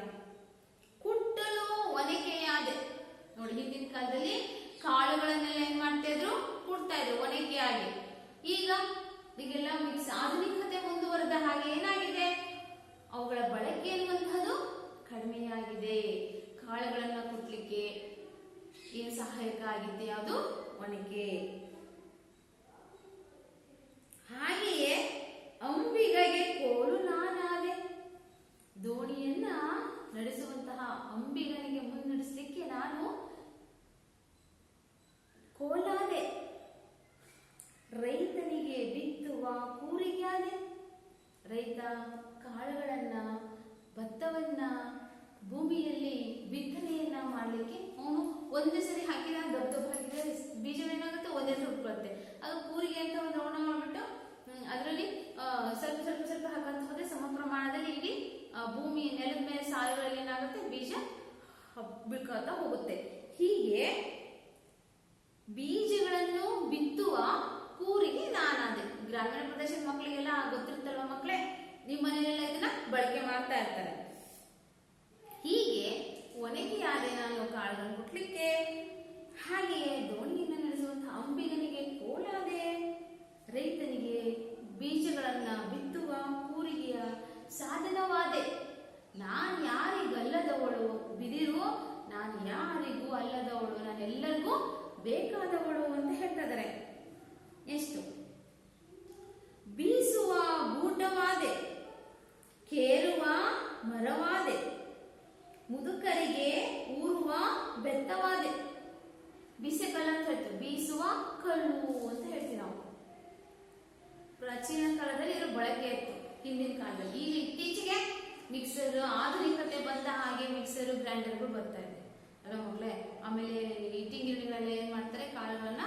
ಕುಟ್ಟಲು ಒನಕೆಯಾದೆ. ನೋಡಿ, ಹಿಂದಿನ ಕಾಲದಲ್ಲಿ ಕಾಳುಗಳನ್ನೆಲ್ಲ ಏನ್ ಮಾಡ್ತಾ ಇದ್ರು, ಕುಟ್ತಾ ಇದ್ರು ಒನಕೆಯಾಗಿ. ಈಗೆಲ್ಲ ಆಧುನಿಕತೆ ಮುಂದುವರೆದ ಹಾಗೆ ಏನಾಗಿದೆ, ಅವುಗಳ ಬಳಕೆ ಅನ್ನುವಂಥದ್ದು ಕಡಿಮೆಯಾಗಿದೆ. ಕಾಳುಗಳನ್ನ ಕುಟ್ಲಿಕ್ಕೆ ಏನು ಸಹಾಯಕ ಆಗಿದ್ದೆ, ಅದು ಒನಕೆ. ಹಾಗೆಯೇ ಅಂಬಿಗಗೆ ಕೋಲು ನಾನಾದೆ. ದೋಣಿಯನ್ನ ನಡೆಸುವಂತಹ ಅಂಬಿಗನಿಗೆ ಮುನ್ನಡೆಸಲಿಕ್ಕೆ ನಾನು ಕೋಲಾದೆ. ರೈತನಿಗೆ ಬಿತ್ತುವ ಕೂರಿಗೆಯಾದೆ. ರೈತ ಕಾಳುಗಳನ್ನ, ಭತ್ತವನ್ನ ಭೂಮಿಯಲ್ಲಿ ಬಿತ್ತನೆಯನ್ನ ಮಾಡಲಿಕ್ಕೆ ಅವನು ಒಂದೇ ಸರಿ ಹಾಕಿದ, ದೊಡ್ಡ ಹಾಕಿದ್ರೆ ಬೀಜವೇನಾಗುತ್ತೆ, ಒಂದೇ ಸರಿ ಉಟ್ಕೊಳುತ್ತೆ. ಅದು ಕೂರಿಗೆ ಅಂತ ಒಂದು ರೌಂಡ್ ಮಾಡ್ಬಿಟ್ಟು ಅದರಲ್ಲಿ ಸ್ವಲ್ಪ ಸ್ವಲ್ಪ ಸ್ವಲ್ಪ ಹಾಕಂತ ಹೋದ್ರೆ ಸಮ ಪ್ರಮಾಣದಲ್ಲಿ ಇಡೀ ಭೂಮಿ ನೆಲದ ಮೇಲೆ ಸಾಲುಗಳಲ್ಲಿ ಏನಾಗುತ್ತೆ, ಬೀಜ ಬಿಳ್ಕೊಳ್ತಾ ಹೋಗುತ್ತೆ. ಹೀಗೆ ಬೀಜಗಳನ್ನು ಬಿತ್ತುವ ಕೂರಿಗೆ ನಾನಾದೆ. ಗ್ರಾಮೀಣ ಪ್ರದೇಶದ ಮಕ್ಕಳಿಗೆಲ್ಲ ಗೊತ್ತಿರ್ತಲ್ವ ಮಕ್ಕಳೇ, ನಿಮ್ಮ ಮನೆಯಲ್ಲೆಲ್ಲ ಇದನ್ನ ಬಳಕೆ ಮಾಡ್ತಾ ಇರ್ತಾರೆ. ಹೀಗೆ ಒನಕೆಯಾದೆ ನಾನು ಕಾಳುಗಳನ್ನು ಕುಟ್ಲಿಕ್ಕೆ. ಹಾಗೆಯೇ ದೋಣಿಯನ್ನು ನಡೆಸುವಂತಹ ಅಂಬಿಗನಿಗೆ ಕೋಲಾದೆ. ರೈತನಿಗೆ ಬೀಜಗಳನ್ನ ಬಿತ್ತುವ ಕೂರಿಗೆಯ ಸಾಧನವಾದೆ. ನಾನು ಯಾರಿಗಲ್ಲದವಳು ಬಿದಿರು, ನಾನು ಯಾರಿಗೂ ಅಲ್ಲದವಳು, ನಾನೆಲ್ಲರಿಗೂ ಬೇಕಾದವಳು ಅಂತ ಹೇಳ್ತಾ ಇದ್ದಾರೆ. ಎಷ್ಟು ಬೀಸುವ ಗೂಟವಾದೆ, ಕೇರುವ ಮರವಾದೆ, ಮುದುಕರಿಗೆ ಊರುವ ಬೆತ್ತವಾದೆ. ಬಿಸೆ ಕಲ್ಲು ಅಂತ ಹೇಳ್ತೀವಿ, ಬೀಸುವ ಕಲ್ಲು ಅಂತ ಹೇಳ್ತೀವಿ ನಾವು. ಪ್ರಾಚೀನ ಕಾಲದಲ್ಲಿ ಇದ್ರ ಬಳಕೆ ಇತ್ತು, ಹಿಂದಿನ ಕಾಲದಲ್ಲಿ. ಈಗ ಇತ್ತೀಚೆಗೆ ಮಿಕ್ಸರ್ ಆಧುನಿಕತೆ ಬಂದ ಹಾಗೆ ಮಿಕ್ಸರ್ ಗ್ರೈಂಡರ್ಗಳು ಬರ್ತಾ ಇದೆ ಅಲ್ವಾ ಮಕ್ಕಳೇ. ಆಮೇಲೆ ಇಟ್ಟಿ ಗಿರಣಿಗಳಲ್ಲಿ ಏನ್ ಮಾಡ್ತಾರೆ, ಕಾಳುಗಳನ್ನ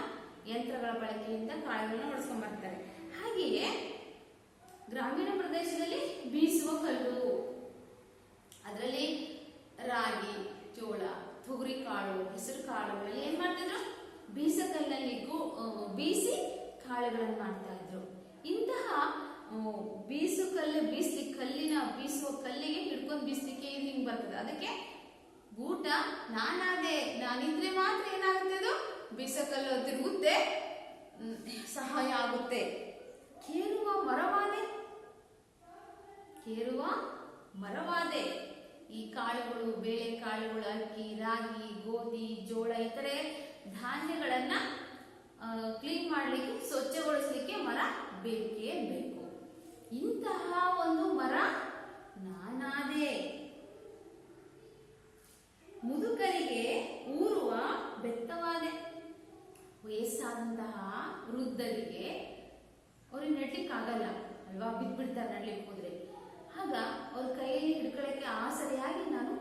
ಯಂತ್ರಗಳ ಬಳಕೆಯಿಂದ ಕಾಳುಗಳನ್ನ ಒಡಿಸ್ಕೊಂಡ್ ಬರ್ತಾರೆ. ಹಾಗೆಯೇ ಗ್ರಾಮೀಣ ಪ್ರದೇಶದಲ್ಲಿ ಬೀಸುವ ಕಲ್ಲು, ಅದರಲ್ಲಿ ರಾಗಿ, ಜೋಳ, ತೊಗರಿ ಕಾಳು, ಹೆಸರು ಕಾಳುಗಳಲ್ಲಿ ಏನ್ ಮಾಡ್ತಿದ್ರು, ಬೀಸಕಲ್ಲಿನಲ್ಲಿ ಬೀಸಿ ಕಾಳುಗಳನ್ನು ಮಾಡ್ತಾ ಇದ್ರು. ಇಂತಹ ಬೀಸುವ ಕಲ್ಲಿಗೆ ಹಿಡ್ಕೊಂಡು ಬೀಸ್ಲಿಕ್ಕೆ ಹಿಂಗ್ ಬರ್ತದೆ. ಅದಕ್ಕೆ ಗೂಟ ನಾನಾದೆ, ನಾನಿದ್ರೆ ಮಾತ್ರ ಏನಾಗುತ್ತೆ, ಅದು ಬೀಸಕಲ್ಲು ತಿರುಗುತ್ತೆ, ಸಹಾಯ ಆಗುತ್ತೆ. ಕೇರುವ ಮರವಾದೆ. ಈ ಕಾಳುಗಳು, ಬೇಳೆ ಕಾಳುಗಳು, ಅಕ್ಕಿ, ರಾಗಿ, ಗೋಧಿ, ಜೋಳ ಇತರೆ ಧಾನ್ಯಗಳನ್ನ ಕ್ಲೀನ್ ಮಾಡ್ಲಿಕ್ಕೆ, ಸ್ವಚ್ಛಗೊಳಿಸ್ಲಿಕ್ಕೆ ಮರ ಬೇಕೇ ಬೇಕು. ಇಂತಹ ಒಂದು ಮರ ನಾನಾದೆ. ಮುದುಕರಿಗೆ ಊರುವ ಬೆತ್ತವಾದೆ. ವಯಸ್ಸಾದಂತಹ ವೃದ್ಧರಿಗೆ ಅವ್ರಿಗೆ ನಡ್ಲಿಕ್ಕೆ ಆಗಲ್ಲ ಅಲ್ವಾ, ಬಿದ್ಬಿಡ್ತಾರೆ ನಡ್ಲಿಕ್ಕೆ ಹೋದ್ರೆ. ಆಗ ಅವ್ರ ಕೈಯಲ್ಲಿ ಹಿಡ್ಕೊಳ್ಳಕ್ಕೆ ಆಸರೆಯಾಗಿ ನಾನು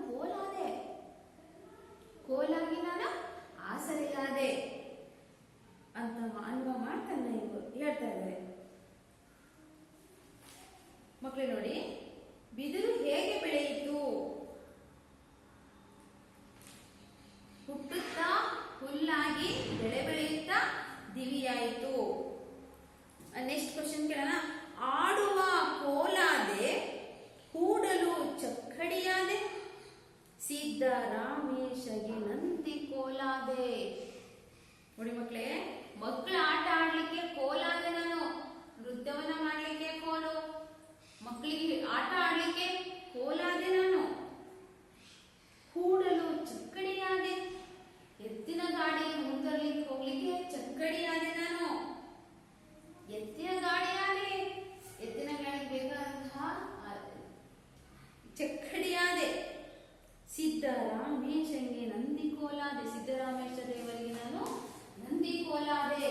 ಆಸರೆಯಾದೆ ಅಂತ ಅನ್ನುವ ಮಾತನ್ನ ಇವರು ಹೇಳ್ತಾ ಇದ್ದಾರೆ. ಮಕ್ಕಳೇ ನೋಡಿ, ಬಿದಿರು ಹೇಗೆ ಬೆಳೆಯಿತು? ಹುಟ್ಟುತ್ತಾ ಹುಲ್ಲಾಗಿ ಬೆಳೆ ಬೆಳೆಯುತ್ತಾ ದಿವಿಯಾಯಿತು. ನೆಕ್ಸ್ಟ್ ಕ್ವಶನ್ ಕೇಳೋಣ. ಆಡುವ ಕೋಲಾದೆ, ಹೂಡಲು ಚಕ್ಕಡಿಯಾದೆ, ಸಿದ್ದರಾಮೇಶಗೆ ನಂದಿ ಕೋಲಾದೆ. ನೋಡಿ ಮಕ್ಕಳೇ, ಮಕ್ಕಳ ಆಟ ಆಡ್ಲಿಕ್ಕೆ ಕೋಲಾದೆ ನಾನು, ನೃತ್ಯವನ್ನ ಮಾಡ್ಲಿಕ್ಕೆ ಕೋಲು, ಮಕ್ಕಳಿಗೆ ಆಟ ಆಡ್ಲಿಕ್ಕೆ ಕೋಲಾದೆ ನಾನು. ಹೂಡಲು ಚಕ್ಕಡಿಯಾದೆ, ಎತ್ತಿನ ಗಾಡಿ ಮುಂದರ್ಲಿಕ್ಕೆ ಹೋಗ್ಲಿಕ್ಕೆ ಚಕ್ಕಡಿಯಾದೆ ನಾನು. ಎತ್ತಿನ ಗಾಡಿಯಾದೆ, ಎತ್ತಿನ ಗಾಡಿಗೆ ಬೇಕಾದಂತಹ ಚಕ್ಕಡಿಯಾದೆ. ಸಿದ್ದರಾಮೇಶಂಗೆ ನಂದಿ ಕೋಲಾದೆ, ಸಿದ್ದರಾಮೇಶ ದೇವರಿಗೆ ನಾನು ನಂದಿ ಕೋಲಾದೆ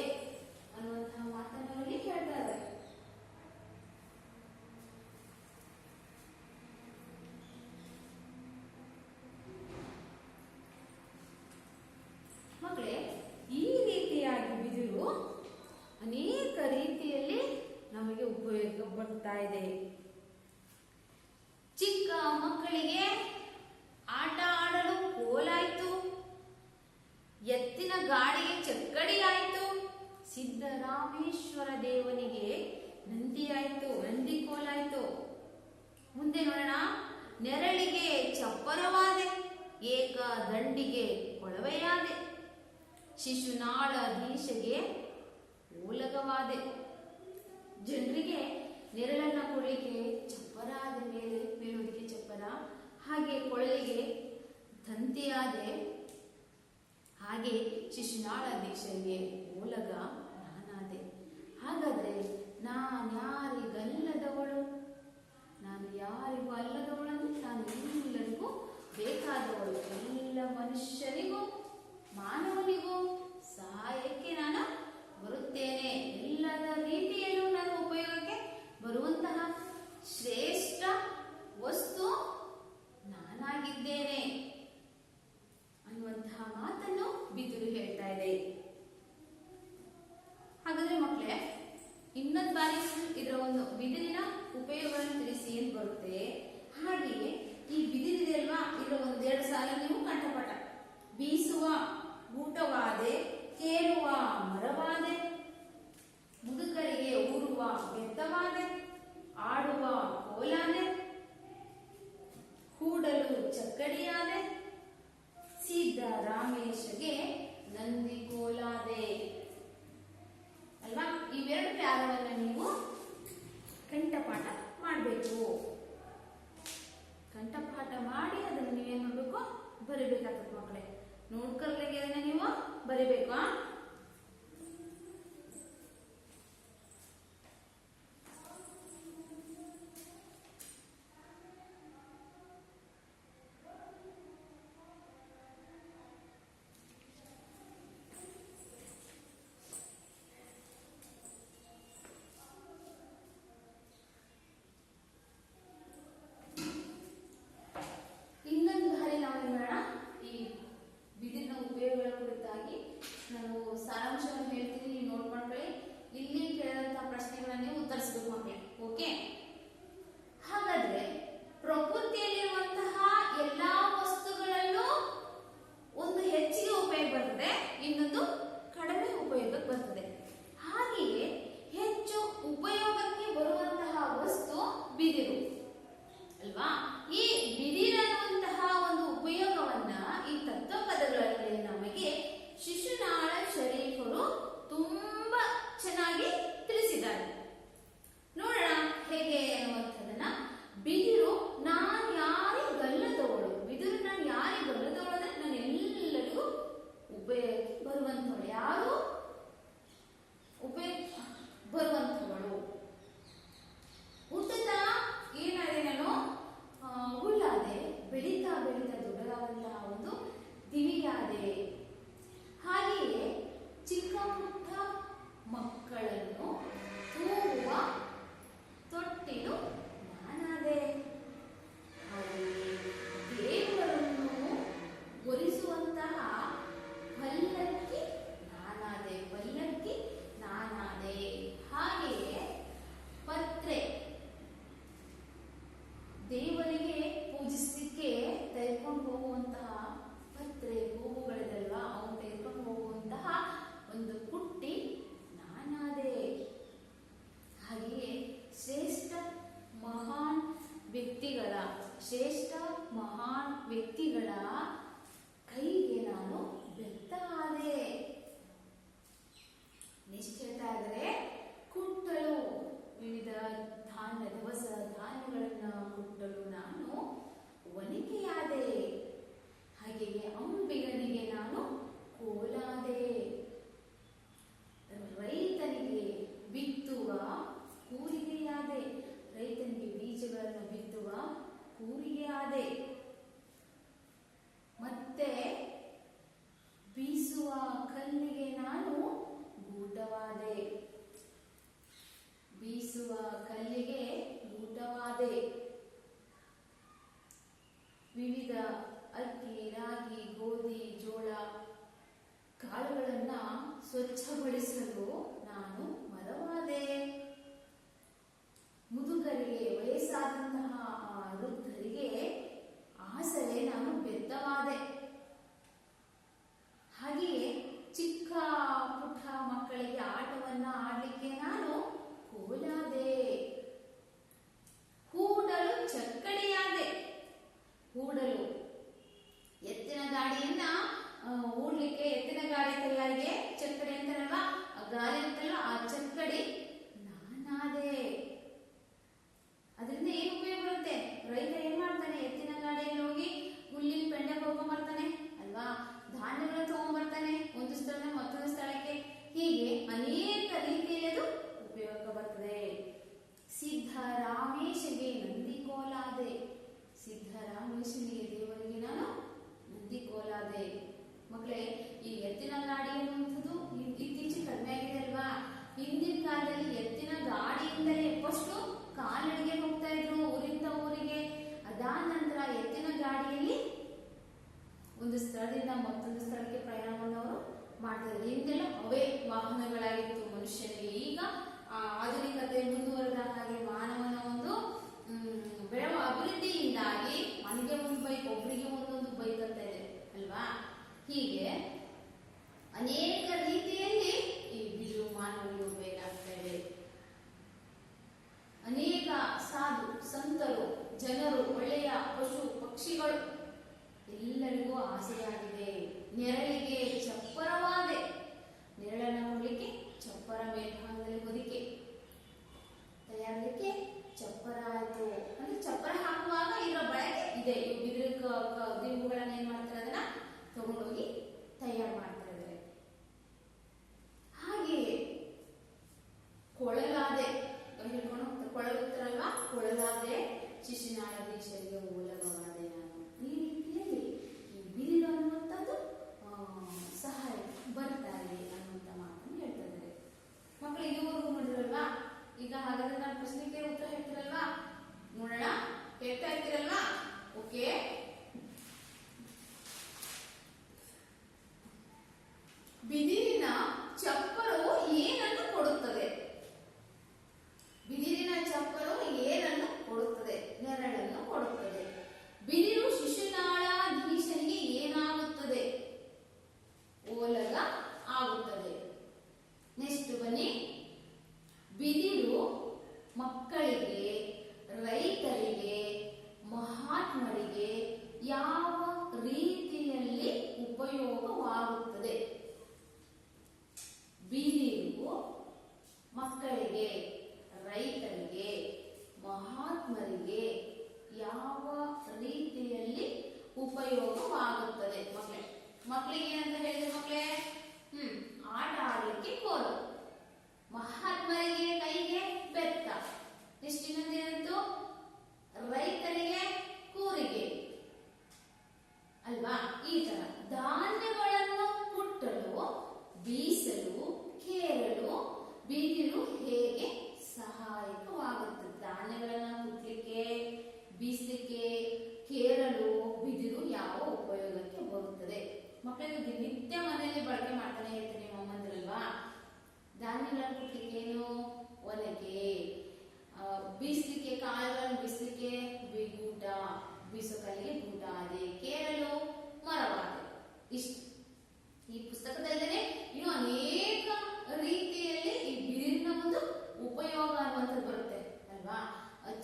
ಅನ್ನುವಂತಹ ಮಾತನ್ನು ಹೇಳ್ತಾರೆ. ಮಕ್ಕಳೇ, ಈ ರೀತಿಯಾಗಿ ಬಿದಿರು ಅನೇಕ ರೀತಿಯಲ್ಲಿ ನಮಗೆ ಉಪಯೋಗ ಬರ್ತಾ ಇದೆ. ಚಿಕ್ಕ ಮಕ್ಕಳಿಗೆ ಆಟ ಆಡಲು ಕೋಲಾಯ್ತು, ಎತ್ತಿನ ಗಾಡಿಗೆ ಚಕ್ಕಡಿ ಆಯ್ತು, ಸಿದ್ದರಾಮೇಶ್ವರ ದೇವನಿಗೆ ನಂದಿ ಆಯ್ತು, ನಂದಿ ಕೋಲಾಯ್ತು. ಮುಂದೆ ನೋಡೋಣ. ನೆರಳಿಗೆ ಚಪ್ಪರವಾದೆ, ಏಕ ದಂಡಿಗೆ ಕೊಳವೆಯಾದೆ, ಶಿಶುನಾಳಧೀಶಗೆ ಓಲಗವಾದೆ. ಜನರಿಗೆ ನೆರಳನ್ನ ಕೊಡಲಿಕ್ಕೆ ಚಪ್ಪರ ಆದ ಮೇಲೆ ಬೀಳೋದಕ್ಕೆ ಚಪ್ಪರ, ಹಾಗೆ ಕೊಳಲಿಗೆ ತಂತಿಯಾದೆ, ಹಾಗೆ ಶಿಶುನಾಳಧೀಶರಿಗೆ ಓಲಗ ನಾನಾದೆ. ಹಾಗಾದ್ರೆ ನಾನ್ಯಾರಿಗಲ್ಲದವಳು? ನಾನು ಯಾರಿಗೂ ಅಲ್ಲದವಳು ಅಂದ್ರೆ ನಾನು ಎಲ್ಲರಿಗೂ ಬೇಕಾದವಳು. ಎಲ್ಲ ಮನುಷ್ಯರಿಗೂ ಮಾನವನಿಗೂ ಸಹಾಯಕ್ಕೆ ನಾನು ಬರುತ್ತೇನೆ. ಎಲ್ಲರ ರೀತಿಯಲ್ಲೂ ನಾನು ಉಪಯೋಗಕ್ಕೆ ಬರುವಂತಹ ಶ್ರೇಷ್ಠ ವಸ್ತು ನಾನಾಗಿದ್ದೇನೆ ಅನ್ನುವಂತಹ ಮಾತನ್ನು ಬಿದಿರು ಹೇಳ್ತಾ ಇದೆ. ಹಾಗಾದ್ರೆ ಮಕ್ಕಳೇ, ಇನ್ನೊಂದು ಬಾರಿ ಇದರ ಒಂದು ಬಿದಿರಿನ ಉಪಯೋಗಗಳನ್ನು ತಿಳಿಸಿ ಏನ್ ಬರುತ್ತೆ. ಹಾಗೆಯೇ ಈ ಬಿದಿರಿದೆ ಅಲ್ವಾ, ಇದರ ಒಂದೆರಡು ಸಾಲ ನೀವು ಕಂಠಪಾಠ. ಬೀಸುವ ಊಟವಾದೆ, ಕೇಳುವ ಮರವಾದೆ, ಮುದುಕರಿಗೆ ಊರುವ ಬೆತ್ತವಾದೆ, ಆಡುವ ಕೋಲಾದೆ, ಹೂಡಲು ಚಕ್ಕಡಿಯಾದೆ, ಸಿದ್ದರಾಮೇಶಗೆ ನಂದಿ ಕೋಲಾದೆ ಅಲ್ವಾ. ಇವೆರಡು ಪ್ಯಾರವನ್ನ ನೀವು ಕಂಠಪಾಠ ಮಾಡಬೇಕು. ಕಂಠಪಾಠ ಮಾಡಿ ಅದನ್ನು ನೀವೇನ್ ಮಾಡಬೇಕು, ಬರಿಬೇಕಾಗ್ತದೆ ಮಕ್ಕಳೇ. ನೋಡ್ಕೊಳ್ಳಿಕ್ಕೆ ಅದನ್ನ ನೀವು ಬರಿಬೇಕು. ಶ್ರೇಷ್ಠ ಮಹಾನ್ ವ್ಯಕ್ತಿಗಳ ಕೈಗೆ ನಾನು ಬೆತ್ತ ಆದೆ. ನೆಕ್ಸ್ಟ್ ಹೇಳ್ತಾ ಇದ್ದಾರೆ, ಕುಟ್ಟಲು ವಿವಿಧ ದವಸ ಧಾನ್ಯಗಳನ್ನ ಕುಟ್ಟಲು ನಾನು ಒನಕೆಯಾದೆ. ಹಾಗೆಯೇ ಅಂಬಿಗನಿಗೆ ನಾನು ಕೋಲಾದೆ. ರೈತನಿಗೆ ಬಿತ್ತುವ ಕೂಲಿಗೆಯಾದೆ. ರೈತನಿಗೆ ಬೀಜಗಳನ್ನು ಬಿತ್ತುವ ಕೂಲಿಗೆಯಾದೆ. ಮತ್ತೆ ಬೀಸುವ ಕಲ್ಲಿಗೆ ನಾನು ಗೂಟವಾದೆ. ಬೀಸುವ ಕಲ್ಲಿಗೆ ಗೂಟವಾದೆ. ವಿವಿಧ ಅಕ್ಕಿ, ರಾಗಿ, ಗೋಧಿ, ಜೋಳ ಕಾಳುಗಳನ್ನ ಸ್ವಚ್ಛಗೊಳಿಸಲು ನಾನು ಮರವಾದೆ. ಮುದುಕರಿಗೆ, ವಯಸ್ಸಾದಂತಹ ವೃದ್ಧರಿಗೆ ಆಸರೆ ನಾನು ಬೆತ್ತವಾದೆ. ಹಾಗೆಯೇ ಚಿಕ್ಕ ಪುಟ್ಟ ಮಕ್ಕಳಿಗೆ ಆಟವನ್ನ ಆಡಲಿಕ್ಕೆ ನಾನು ಕೋಲಾದೆ. ಹೂಡಲು ಚಕ್ಕಡಿಯಾದೆ. ಹೂಡಲು ಎತ್ತಿನ ಗಾಡಿಯನ್ನ ಹೂಡ್ಲಿಕ್ಕೆ, ಎತ್ತಿನ ಗಾಡಿ ತಯಾರಿಗೆ ಚಕ್ಕಡಿ ಅಂತಾರಲ್ವಾ, ಆ ಗಾಲಿ ಅಂತಲ್ಲ, ಆ ಚಕ್ಕಡಿ ನಾನಾದೆ. ಅದರಿಂದ ಏನು ಉಪಯೋಗ ಬರುತ್ತೆ? ರೈತ ಏನ್ ಮಾಡ್ತಾನೆ? ಎತ್ತಿನ ಗಾಡಿಯಲ್ಲಿ ಹೋಗಿ ಹುಲ್ಲಿನ ಪೆಂಡೆ ಹೋಗ್ಕೊಂಡ್ಬರ್ತಾನೆ ಅಲ್ವಾ, ಧಾನ್ಯಗಳನ್ನು ತಗೊಂಡ್ಬರ್ತಾನೆ ಒಂದು ಸ್ಥಳ ಮತ್ತೊಂದು ಸ್ಥಳಕ್ಕೆ. ಹೀಗೆ ಅನೇಕ ರೀತಿಯಲ್ಲಿ ಅದು ಉಪಯೋಗ ಬರ್ತದೆ. ಸಿದ್ಧರಾಮೇಶಗೆ ನಂದಿಕೋಲಾದೆ. ಸಿದ್ಧರಾಮೇಶನಿಗೆ, ದೇವರಿಗೆ ನಾನು ನಂದಿಕೋಲಾದೆ. ಮಕ್ಕಳೇ, ಈ ಎತ್ತಿನ ಗಾಡಿ ಅನ್ನುವಂಥದ್ದು ಇತ್ತೀಚೆಗೆ ಕಡಿಮೆ ಆಗಿದೆ ಅಲ್ವಾ. ಹಿಂದಿನ ಕಾಲದಲ್ಲಿ ಎತ್ತಿನ ಗಾಡಿಯಿಂದಲೇ ಫಸ್ಟ್ ಕಾಲ್ನಡಿಗೆ ಹೋಗ್ತಾ ಇದ್ರು ಊರಿಂದ ಊರಿಗೆ. ಅದಾದ ನಂತರ ಎತ್ತಿನ ಗಾಡಿಯಲ್ಲಿ ಒಂದು ಸ್ಥಳದಿಂದ ಮತ್ತೊಂದು ಸ್ಥಳಕ್ಕೆ ಪ್ರಯಾಣವನ್ನು ಅವರು ಮಾಡ್ತಾರೆ. ಹಿಂದೆಲ್ಲ ಅವೇ ವಾಹನಗಳಾಗಿತ್ತು ಮನುಷ್ಯನಿಗೆ. ಈಗ ಆಧುನಿಕತೆ ಮುಂದುವರೆದ ಹಾಗೆ ಮಾನವನ ಒಂದು ಅಭಿವೃದ್ಧಿಯಿಂದಾಗಿ ಮನೆಗೆ ಒಂದು ಬೈಕ್, ಒಬ್ಬರಿಗೆ ಒಂದೊಂದು ಬೈಕ್ ಅಂತ ಇದೆ ಅಲ್ವಾ. ಹೀಗೆ ಅನೇಕ ರೀತಿಯಲ್ಲಿ ಈ ಬಿರು ಮಾನವರಿಗೆ ಉಪಯೋಗ ಆಗ್ತಾ ಇದೆ. ಅನೇಕ ಸಾಧು ಸಂತರು, ಜನರು, ಒಳ್ಳೆಯ ಪಶು ಪಕ್ಷಿಗಳು ಎಲ್ಲರಿಗೂ ಆಸೆಯಾಗಿದೆ. ನೆರಳಿಗೆ ಚಪ್ಪರವಾದೆ. ನೆರಳನ್ನು ನೋಡ್ಲಿಕ್ಕೆ ಚಪ್ಪರ ಮೇಲ್ಭಾಗದಲ್ಲಿ ಹೊದಿಕೆ ತಯಾರಲಿಕ್ಕೆ ಚಪ್ಪರ ಆಯ್ತು. ಅಂದ್ರೆ ಚಪ್ಪರ ಹಾಕುವಾಗ ಇರೋ ಬಳಕೆ ಇದೆ. ಬಿದಿರು ದಿಂಬುಗಳನ್ನ ಏನ್ ಮಾಡ್ತಾರೆ, ಅದನ್ನ ತಗೊಂಡೋಗಿ ತಯಾರು ಮಾಡ್ತಾ ಇದ್ದಾರೆ. ಹಾಗೆಯೇ ಕೊಳಲಾದೆ. ಹೇಳ್ಕೊಂಡು ಕೊಳಲುತ್ತಾರಲ್ವಾ, ಕೊಳಲಾದೆ. ಶಿಶುನಾಳ ದೀಕ್ಷರಿಗೆ ಮೂಲವಾದೆ ನಾನು. ಈ ರೀತಿಯಲ್ಲಿ ಈ ಬಿದಿರು ಅನ್ನುವಂಥದ್ದು ಸಹಾಯ ಬರ್ತಾರೆ ಅನ್ನುವಂಥ ಮಾತನ್ನು ಹೇಳ್ತಾ ಇದ್ದಾರೆ. ಮಕ್ಕಳು ಇದುವರೆಗೂ ನೋಡಿರಲ್ವಾ. ಈಗ ಹಾಗಾದ್ರೆ ನಾನು ಪ್ರಶ್ನೆಗೆ ಉತ್ತರ ಹೇಳ್ತಿರಲ್ವಾ, ನೋಡೋಣ. ಹೇಳ್ತಾ ಇರ್ತೀರಲ್ವಾ? ಓಕೆ. ಬಿದಿರಿನ ಚಪ್ಪರವು ಏನನ್ನು ಕೊಡುತ್ತದೆ? ಬಿದಿರಿನ ಚಪ್ಪರವು ಏನನ್ನು ಕೊಡುತ್ತದೆ? ನೆರಳನ್ನು ಕೊಡುತ್ತದೆ. ಬಿದಿರು ಶಿಶುನಾಳಾಧೀಶನಿಗೆ ಏನಾಗುತ್ತದೆ? ಓಲಗ ಆಗುತ್ತದೆ. ನೆಕ್ಸ್ಟ್ ಬನ್ನಿ. ಬಿದಿರು ಮಕ್ಕಳಿಗೆ, ರೈತರಿಗೆ, ಮಹಾತ್ಮರಿಗೆ ಯಾವ ರೀತಿಯಲ್ಲಿ ಉಪಯೋಗವಾಗುತ್ತದೆ? ಬಿದಿರು ಮಕ್ಕಳಿಗೆ, ರೈತರಿಗೆ, ಮಹಾತ್ಮರಿಗೆ ಯಾವ ರೀತಿಯಲ್ಲಿ ಉಪಯೋಗವಾಗುತ್ತದೆ? ಮಕ್ಕಳಿಗೆ ಏನಂತ ಹೇಳಿದ್ರೆ ಮಕ್ಕಳೇ, ಆಟ ಆಡಲಿಕ್ಕೆ ಕೋಲು, ಮಹಾತ್ಮರಿಗೆ ಕೈಗೆ ಬೆತ್ತ, ಇನ್ನೊಂದೇನಂತೂ ರೈತರಿಗೆ ಕೂರಿಗೆ ಅಲ್ವಾ. ಈ ತರ ಧಾನ್ಯಗಳನ್ನು ಕುಟ್ಟಲು, ಬೀಸಲು, ಕೇರಲು ಬಿದಿರು ಹೇಗೆ ಸಹಾಯಕವಾಗುತ್ತದೆ? ಧಾನ್ಯಗಳನ್ನ ಕುಟ್ಟಲಿಕ್ಕೆ, ಬೀಸಲಿಕ್ಕೆ, ಕೇರಲು ಬಿದಿರು ಯಾವ ಉಪಯೋಗಕ್ಕೆ ಬರುತ್ತದೆ? ಮಕ್ಕಳಿಗೆ ನಿತ್ಯ ಮನೆಯಲ್ಲಿ ಬಳಕೆ ಮಾಡ್ತಾನೆ ಇರ್ತೀನಿ ನಿಮ್ಮ ಅಮ್ಮಂದಿರಲ್ವಾ. ಧಾನ್ಯಗಳನ್ನು ಕುಟ್ಟಲಿಕ್ಕೆ ಏನು? ಒನಕೆ. ಬೀಸಲಿಕ್ಕೆ, ಕಾಳುಗಳನ್ನು ಬೀಸಲಿಕ್ಕೆ ಗೂಟ, ಬೀಸೋ ಕಲ್ಲಿಗೆ ಗೂಟ ಆದೆ. ಕೇರಲು ಮರವಾದೆ. ಇಷ್ಟು ಈ ಪುಸ್ತಕದಲ್ಲೇ ಇನ್ನು ಅನೇಕ ರೀತಿಯಲ್ಲಿ ಈ ಬಿದಿರಿನ ಒಂದು ಉಪಯೋಗ ಅನ್ನುವಂಥದ್ದು ಬರುತ್ತೆ ಅಲ್ವಾ.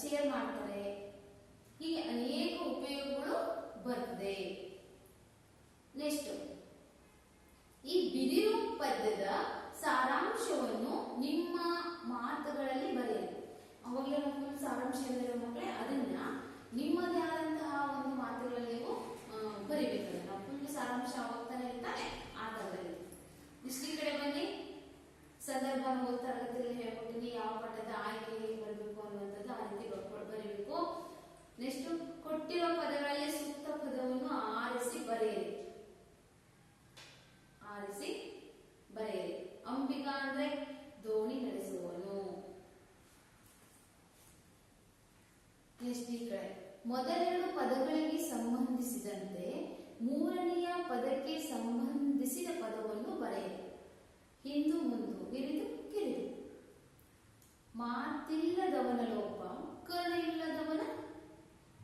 ಚೇರ್ ಮಾಡ್ತಾರೆ. ಹೀಗೆ ಅನೇಕ ಉಪಯೋಗಗಳು ಬರ್ತದೆ. ನೆಕ್ಸ್ಟ್, ಈ ಬಿದಿರು ಪದ್ಯದ ಸಾರಾಂಶವನ್ನು ನಿಮ್ಮ ಮಾತುಗಳಲ್ಲಿ ಬರೆಯಿರಿ. ಅವಾಗಲೇ ಫುಲ್ ಸಾರಾಂಶ ಎಂದರೆ ಮಕ್ಕಳೇ ಅದನ್ನ ನಿಮ್ಮದೇ ಆದಂತಹ ಒಂದು ಮಾತುಗಳಲ್ಲಿ ನೀವು ಬರಿಬೇಕು. ನಾವು ಫುಲ್ ಸಾರಾಂಶ ಹೋಗ್ತಾನೆ ಇರ್ತಾನೆ ಆ ಥರದಲ್ಲಿ. ಇಷ್ಟು ಈ ಕಡೆ ಬನ್ನಿ. ಸಂದರ್ಭ ತರಗತಿಯಲ್ಲಿ ಹೇಳ್ಕೊಟ್ಟಿನಿ, ಯಾವ ಪಠ್ಯದ ಆಯ್ಕೆ ಹೇಗೆ ಬರಬೇಕು ಅನ್ನುವಂಥದ್ದು ಆ ರೀತಿ ಬರೀಬೇಕು. ನೆಕ್ಸ್ಟ್, ಕೊಟ್ಟಿರುವ ಪದಗಳಲ್ಲಿ ಸೂಕ್ತ ಪದವನ್ನು ಆರಿಸಿ ಬರೆಯಿರಿ. ಅಂಬಿಗ ಅಂದ್ರೆ ದೋಣಿ ನಡೆಸುವವನು. ನೆಕ್ಸ್ಟ್ ಈ ಕಡೆ ಮೊದಲೆರಡು ಪದಗಳಿಗೆ ಸಂಬಂಧಿಸಿದಂತೆ ಮೂರನೆಯ ಪದಕ್ಕೆ ಸಂಬಂಧಿಸಿದ ಪದವನ್ನು ಬರೆಯಿರಿ. ಹಿಂದು ಮುಂದು ಹಿರಿದು ಕಿರಿದು. ಮಾತಿಲ್ಲದವನ ಲೋಪ, ಕರುಣೆಯಿಲ್ಲದವನ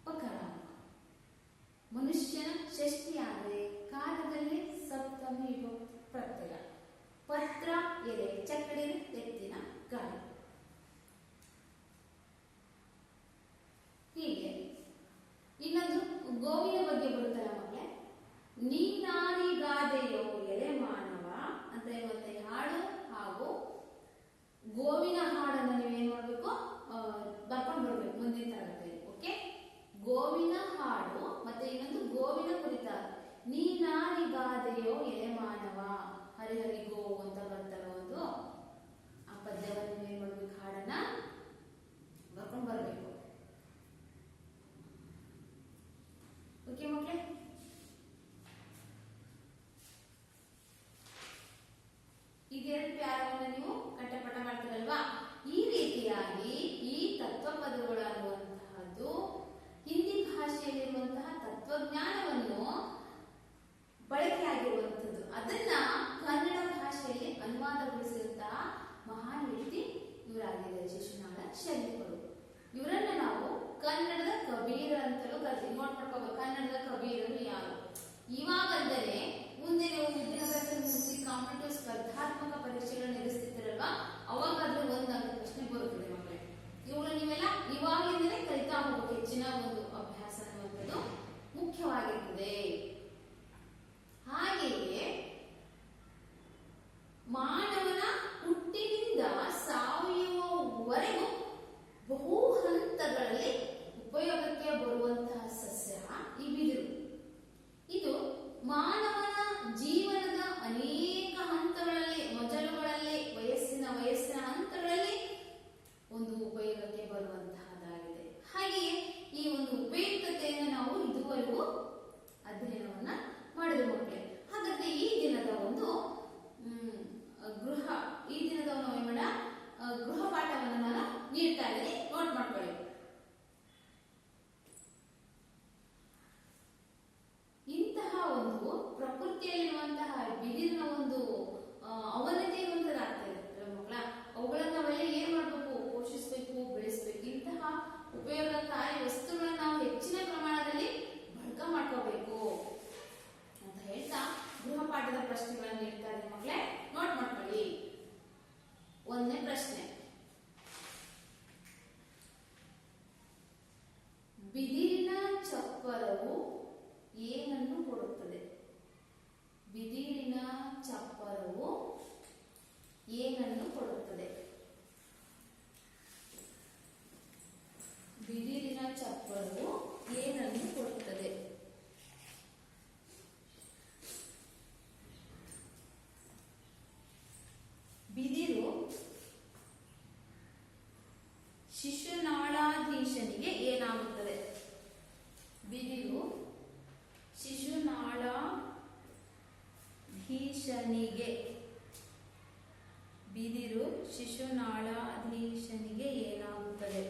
ಪಕರಾಮ. ಮನುಷ್ಯನ ಷಷ್ಠಿಯಾದರೆ ಕಾಲದಲ್ಲಿ ಸಪ್ತಮಿ ವಿಭಕ್ತಿ ಪ್ರತ್ಯಯ. ಪತ್ರ ಎಲೆ, ಚಕ್ಕಡಿ ಎತ್ತಿನ ಗಾಳಿ. ಹೀಗೆ ಇನ್ನೊಂದು ಗೋವಿನ ಬಗ್ಗೆ ಬರುತ್ತಲ್ಲ ಮಕ್ಕಳೇ. ನೀನಾರಿಗಾದೆಯೋ ಎಲೆ ಮಾನವ ಅಂತ ಹೇಳುವಂತೆ ಹಾಡು ಹಾಗೂ ಗೋವಿನ ಹಾಡನ್ನು ನೀವೇನ್ ಮಾಡ್ಬೇಕು, ಬರ್ಕೊಂಡು ಬರ್ಬೇಕು ಮುಂದಿನ ತರಗತಿಯಲ್ಲಿ. ಓಕೆ, ಗೋವಿನ ಹಾಡು ಮತ್ತೆ ಇನ್ನೊಂದು ಗೋವಿನ ಕುರಿತ. ನೀನಾರಿಗಾದೆಯೋ ಎಲೆ ಮಾನವ, ಹರಿಹರಿ ಗೋ ಅಂತ ಬರ್ತಾರ ಒಂದು ಆ ಪದ್ಯವನ್ನು ನೀವೇನ್ ಮಾಡ್ಬೇಕು, ಹಾಡನ್ನ ಬರ್ಕೊಂಡು ಬರ್ಬೇಕು. ಓಕೆ ಮಕ್ಕಳೇ, ಇದೆರಡು ಪ್ಯಾರವನ್ನು ನೀವು ಕಂಠಪಾಠ ಮಾಡ್ತೀರಲ್ವಾ. ಈ ರೀತಿಯಾಗಿ ಈ ತತ್ವಪದಗಳು ಅನ್ನುವಂತಹದ್ದು ಹಿಂದಿ ಭಾಷೆಯಲ್ಲಿರುವಂತಹ ತತ್ವಜ್ಞಾನವನ್ನು ಬಳಕೆಯಾಗಿರುವಂಥದ್ದು. ಅದನ್ನ ಕನ್ನಡ ಭಾಷೆಯಲ್ಲಿ ಅನುವಾದಗೊಳಿಸಿರುವಂತಹ ಮಹಾನ್ ವ್ಯಕ್ತಿ ಇವರಾಗಿದ್ದಾರೆ, ಶಿಶುನಾಳ ಶರೀಫರು. ಇವರನ್ನ ನಾವು ಕನ್ನಡದ ಕಬೀರ ಅಂತಲೂ ಕರಿತೀವಿ. ನೋಡ್ಕೊಳ್ಬೇಕು ಕನ್ನಡದ ಕಬೀರರು ಯಾರು. ಇವಾಗಂದರೆ ಮುಂದೆ ನೀವು ವಿದ್ಯಾಭ್ಯಾಸ ಮುಗಿಸಿ ಕಾಂಪಿಟೇಟಿವ್ ಸ್ಪರ್ಧಾತ್ಮಕ ಪರೀಕ್ಷೆಗಳನ್ನು ಎದುರಿಸ್ತಿರ್ತೀರಲ್ವಾ, ಅವಾಗಾದ್ರೂ ಒಂದಾದ ಪ್ರಶ್ನೆ ಬರುತ್ತದೆ ಮಕ್ಕಳೇ. ಇವುಗಳು ನೀವೆಲ್ಲ ಇವಾಗಲಿಂದಲೇ ಕಲಿತಾ ಹೋಗಬೇಕು. ಹೆಚ್ಚಿನ ಒಂದು ಅಭ್ಯಾಸ ಅನ್ನುವಂಥದ್ದು ಮುಖ್ಯವಾಗಿರ್ತದೆ. ಹಾಗೆಯೇ ಮಾನವನ ಹುಟ್ಟಿನಿಂದ ಸಾವಯವವರೆಗೂ ಬಹು ಹಂತಗಳಲ್ಲಿ ಉಪಯೋಗಕ್ಕೆ ಬರುವಂತಹ ಸಸ್ಯ ಈ ಬಿದಿರು. ಇದು ಮಾನವನ ಜೀವನದ ಅನೇಕ ಹಂತಗಳಲ್ಲಿ, ಮೊದಲುಗಳಲ್ಲಿ, ವಯಸ್ಸಿನ ಹಂತಗಳಲ್ಲಿ ಒಂದು ಉಪಯೋಗಕ್ಕೆ ಬರುವಂತಹದ್ದಾಗಿದೆ. ಹಾಗೆಯೇ ಈ ಒಂದು ಉಪಯುಕ್ತತೆಯನ್ನು ನಾವು ಇದುವರೆಗೂ ಅಧ್ಯಯನವನ್ನ ಮಾಡಿದ ಮಕ್ಕಳೇ. ಹಾಗಾದ್ರೆ ಈ ದಿನದ ಒಂದು ಗೃಹ ಪಾಠವನ್ನು ನಾನು ನೀಡ್ತಾ ಇದ್ದೀನಿ, ನೋಟ್ ಮಾಡ್ಕೊಳ್ಳಿ. ಇಂತಹ ಒಂದು ಪ್ರಕೃತಿಯಲ್ಲಿರುವಂತಹ ಬಿದಿರಿನ ಒಂದು ಅವನತಿ ಇರುವಂತದ್ದಾಗ್ತಾ ಇದೆ ಮಕ್ಕಳ. ಅವುಗಳನ್ನ ನಾವೆಲ್ಲ ಏನ್ ಮಾಡ್ಬೇಕು, ಪೋಷಿಸಬೇಕು, ಬೆಳೆಸಬೇಕು. ಇಂತಹ ಉಪಯೋಗಕಾರಿ ವಸ್ತುಗಳನ್ನ ನಾವು ಹೆಚ್ಚಿನ ಪ್ರಮಾಣದಲ್ಲಿ ಬಳಕೆ ಮಾಡ್ಕೋಬೇಕು ಅಂತ ಹೇಳ್ತಾ ಗೃಹಪಾಠದ ಪ್ರಶ್ನೆಗಳನ್ನು ನೀಡ್ತಾ ಇದ್ದೀನಿ ಮಕ್ಕಳೇ, ನೋಟ್ ಮಾಡ್ಕೊಳ್ಳಿ. ಒಂದನೇ ಪ್ರಶ್ನೆ, ಬಿದಿರಿನ ಚಪ್ಪರವು ಏನನ್ನು ಕೊಡುತ್ತದೆ? ಬಿದಿರಿನ ಚಪ್ಪರವು ಏನನ್ನು ಕೊಡುತ್ತದೆ? ಬಿದಿರಿನ ಚಪ್ಪರವು ಏನನ್ನು ಕೊಡುತ್ತದೆ? ಬಿದಿರು ಶಿಶುನಾಳಾಧೀಶನಿಗೆ ಏನಾಗುತ್ತದೆ? ಬಿದಿರು ಶಿಶುನಾಳಾಧೀಶನಿಗೆ ಏನಾಗುತ್ತದೆ?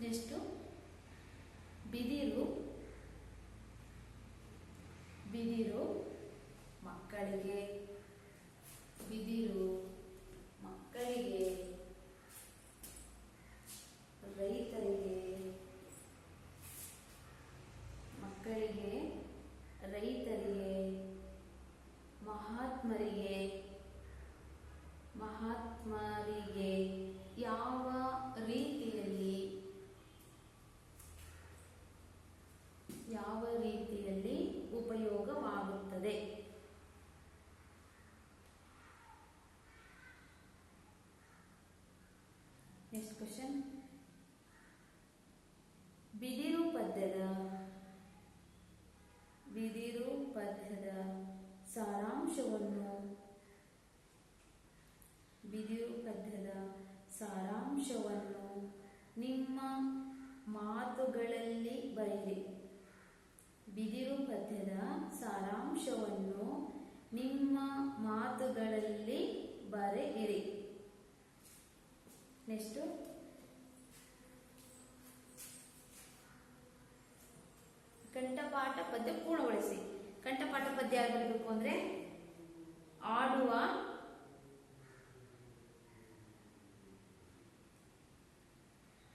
ನೆಕ್ಸ್ಟ್, ಬಿದಿರು ಮಕ್ಕಳಿಗೆ ರೈತರಿಗೆ ಯಾವ ರೀತಿಯಲ್ಲಿ ಉಪಯೋಗವಾಗುತ್ತದೆ? Next question. ಬಿದಿರು ಪದ್ಯದ ಸಾರಾಂಶವನ್ನು ನಿಮ್ಮ ಮಾತುಗಳಲ್ಲಿ ಬರೆಯಿರಿ. ಬಿದಿರು ಪದ್ಯದ ಸಾರಾಂಶವನ್ನು ನಿಮ್ಮ ಮಾತುಗಳಲ್ಲಿ ಬರೆಯಿರಿ. ನೆಕ್ಸ್ಟ್, ಕಂಠಪಾಠ ಪದ್ಯ ಪೂರ್ಣಗೊಳಿಸಿ. ಕಂಠಪಾಠ ಪದ್ಯ ಯಾರು ಬರಬೇಕು ಅಂದ್ರೆ ಆಡುವ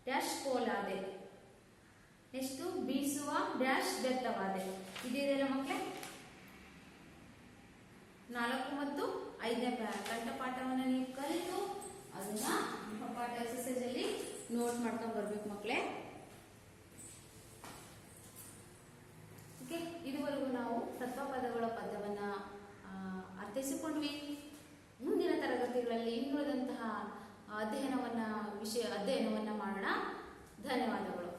ಡ್ಯಾಶ್ ಕೋಲಾದೆ. ನೆಕ್ಸ್ಟ್, ಬೀಸುವ ಡ್ಯಾಶ್ ಬೆತ್ತವಾದೆ. ಇದೆಯಲ್ಲ ಮಕ್ಕಳೇ, 4 ಮತ್ತು 5ನೇ ಕಂಠಪಾಠವನ್ನು ನೀವು ಕಲಿತು ಅದನ್ನ ಗೃಹಪಾಠ ಎಕ್ಸರ್ಸೈಸ್ ಅಲ್ಲಿ ನೋಟ್ ಮಾಡ್ಕೊಂಡು ಬರ್ಬೇಕು ಮಕ್ಕಳೇ. ಓಕೆ, ಇದುವರೆಗೂ ನಾವು ತತ್ವಪದಗಳ ಪದ್ಯವನ್ನ ಅರ್ಥೈಸಿಕೊಂಡ್ವಿ. ಮುಂದಿನ ತರಗತಿಗಳಲ್ಲಿ ಇನ್ನುಳಿದಂತಹ ಅಧ್ಯಯನವನ್ನ ಮಾಡೋಣ. ಧನ್ಯವಾದಗಳು.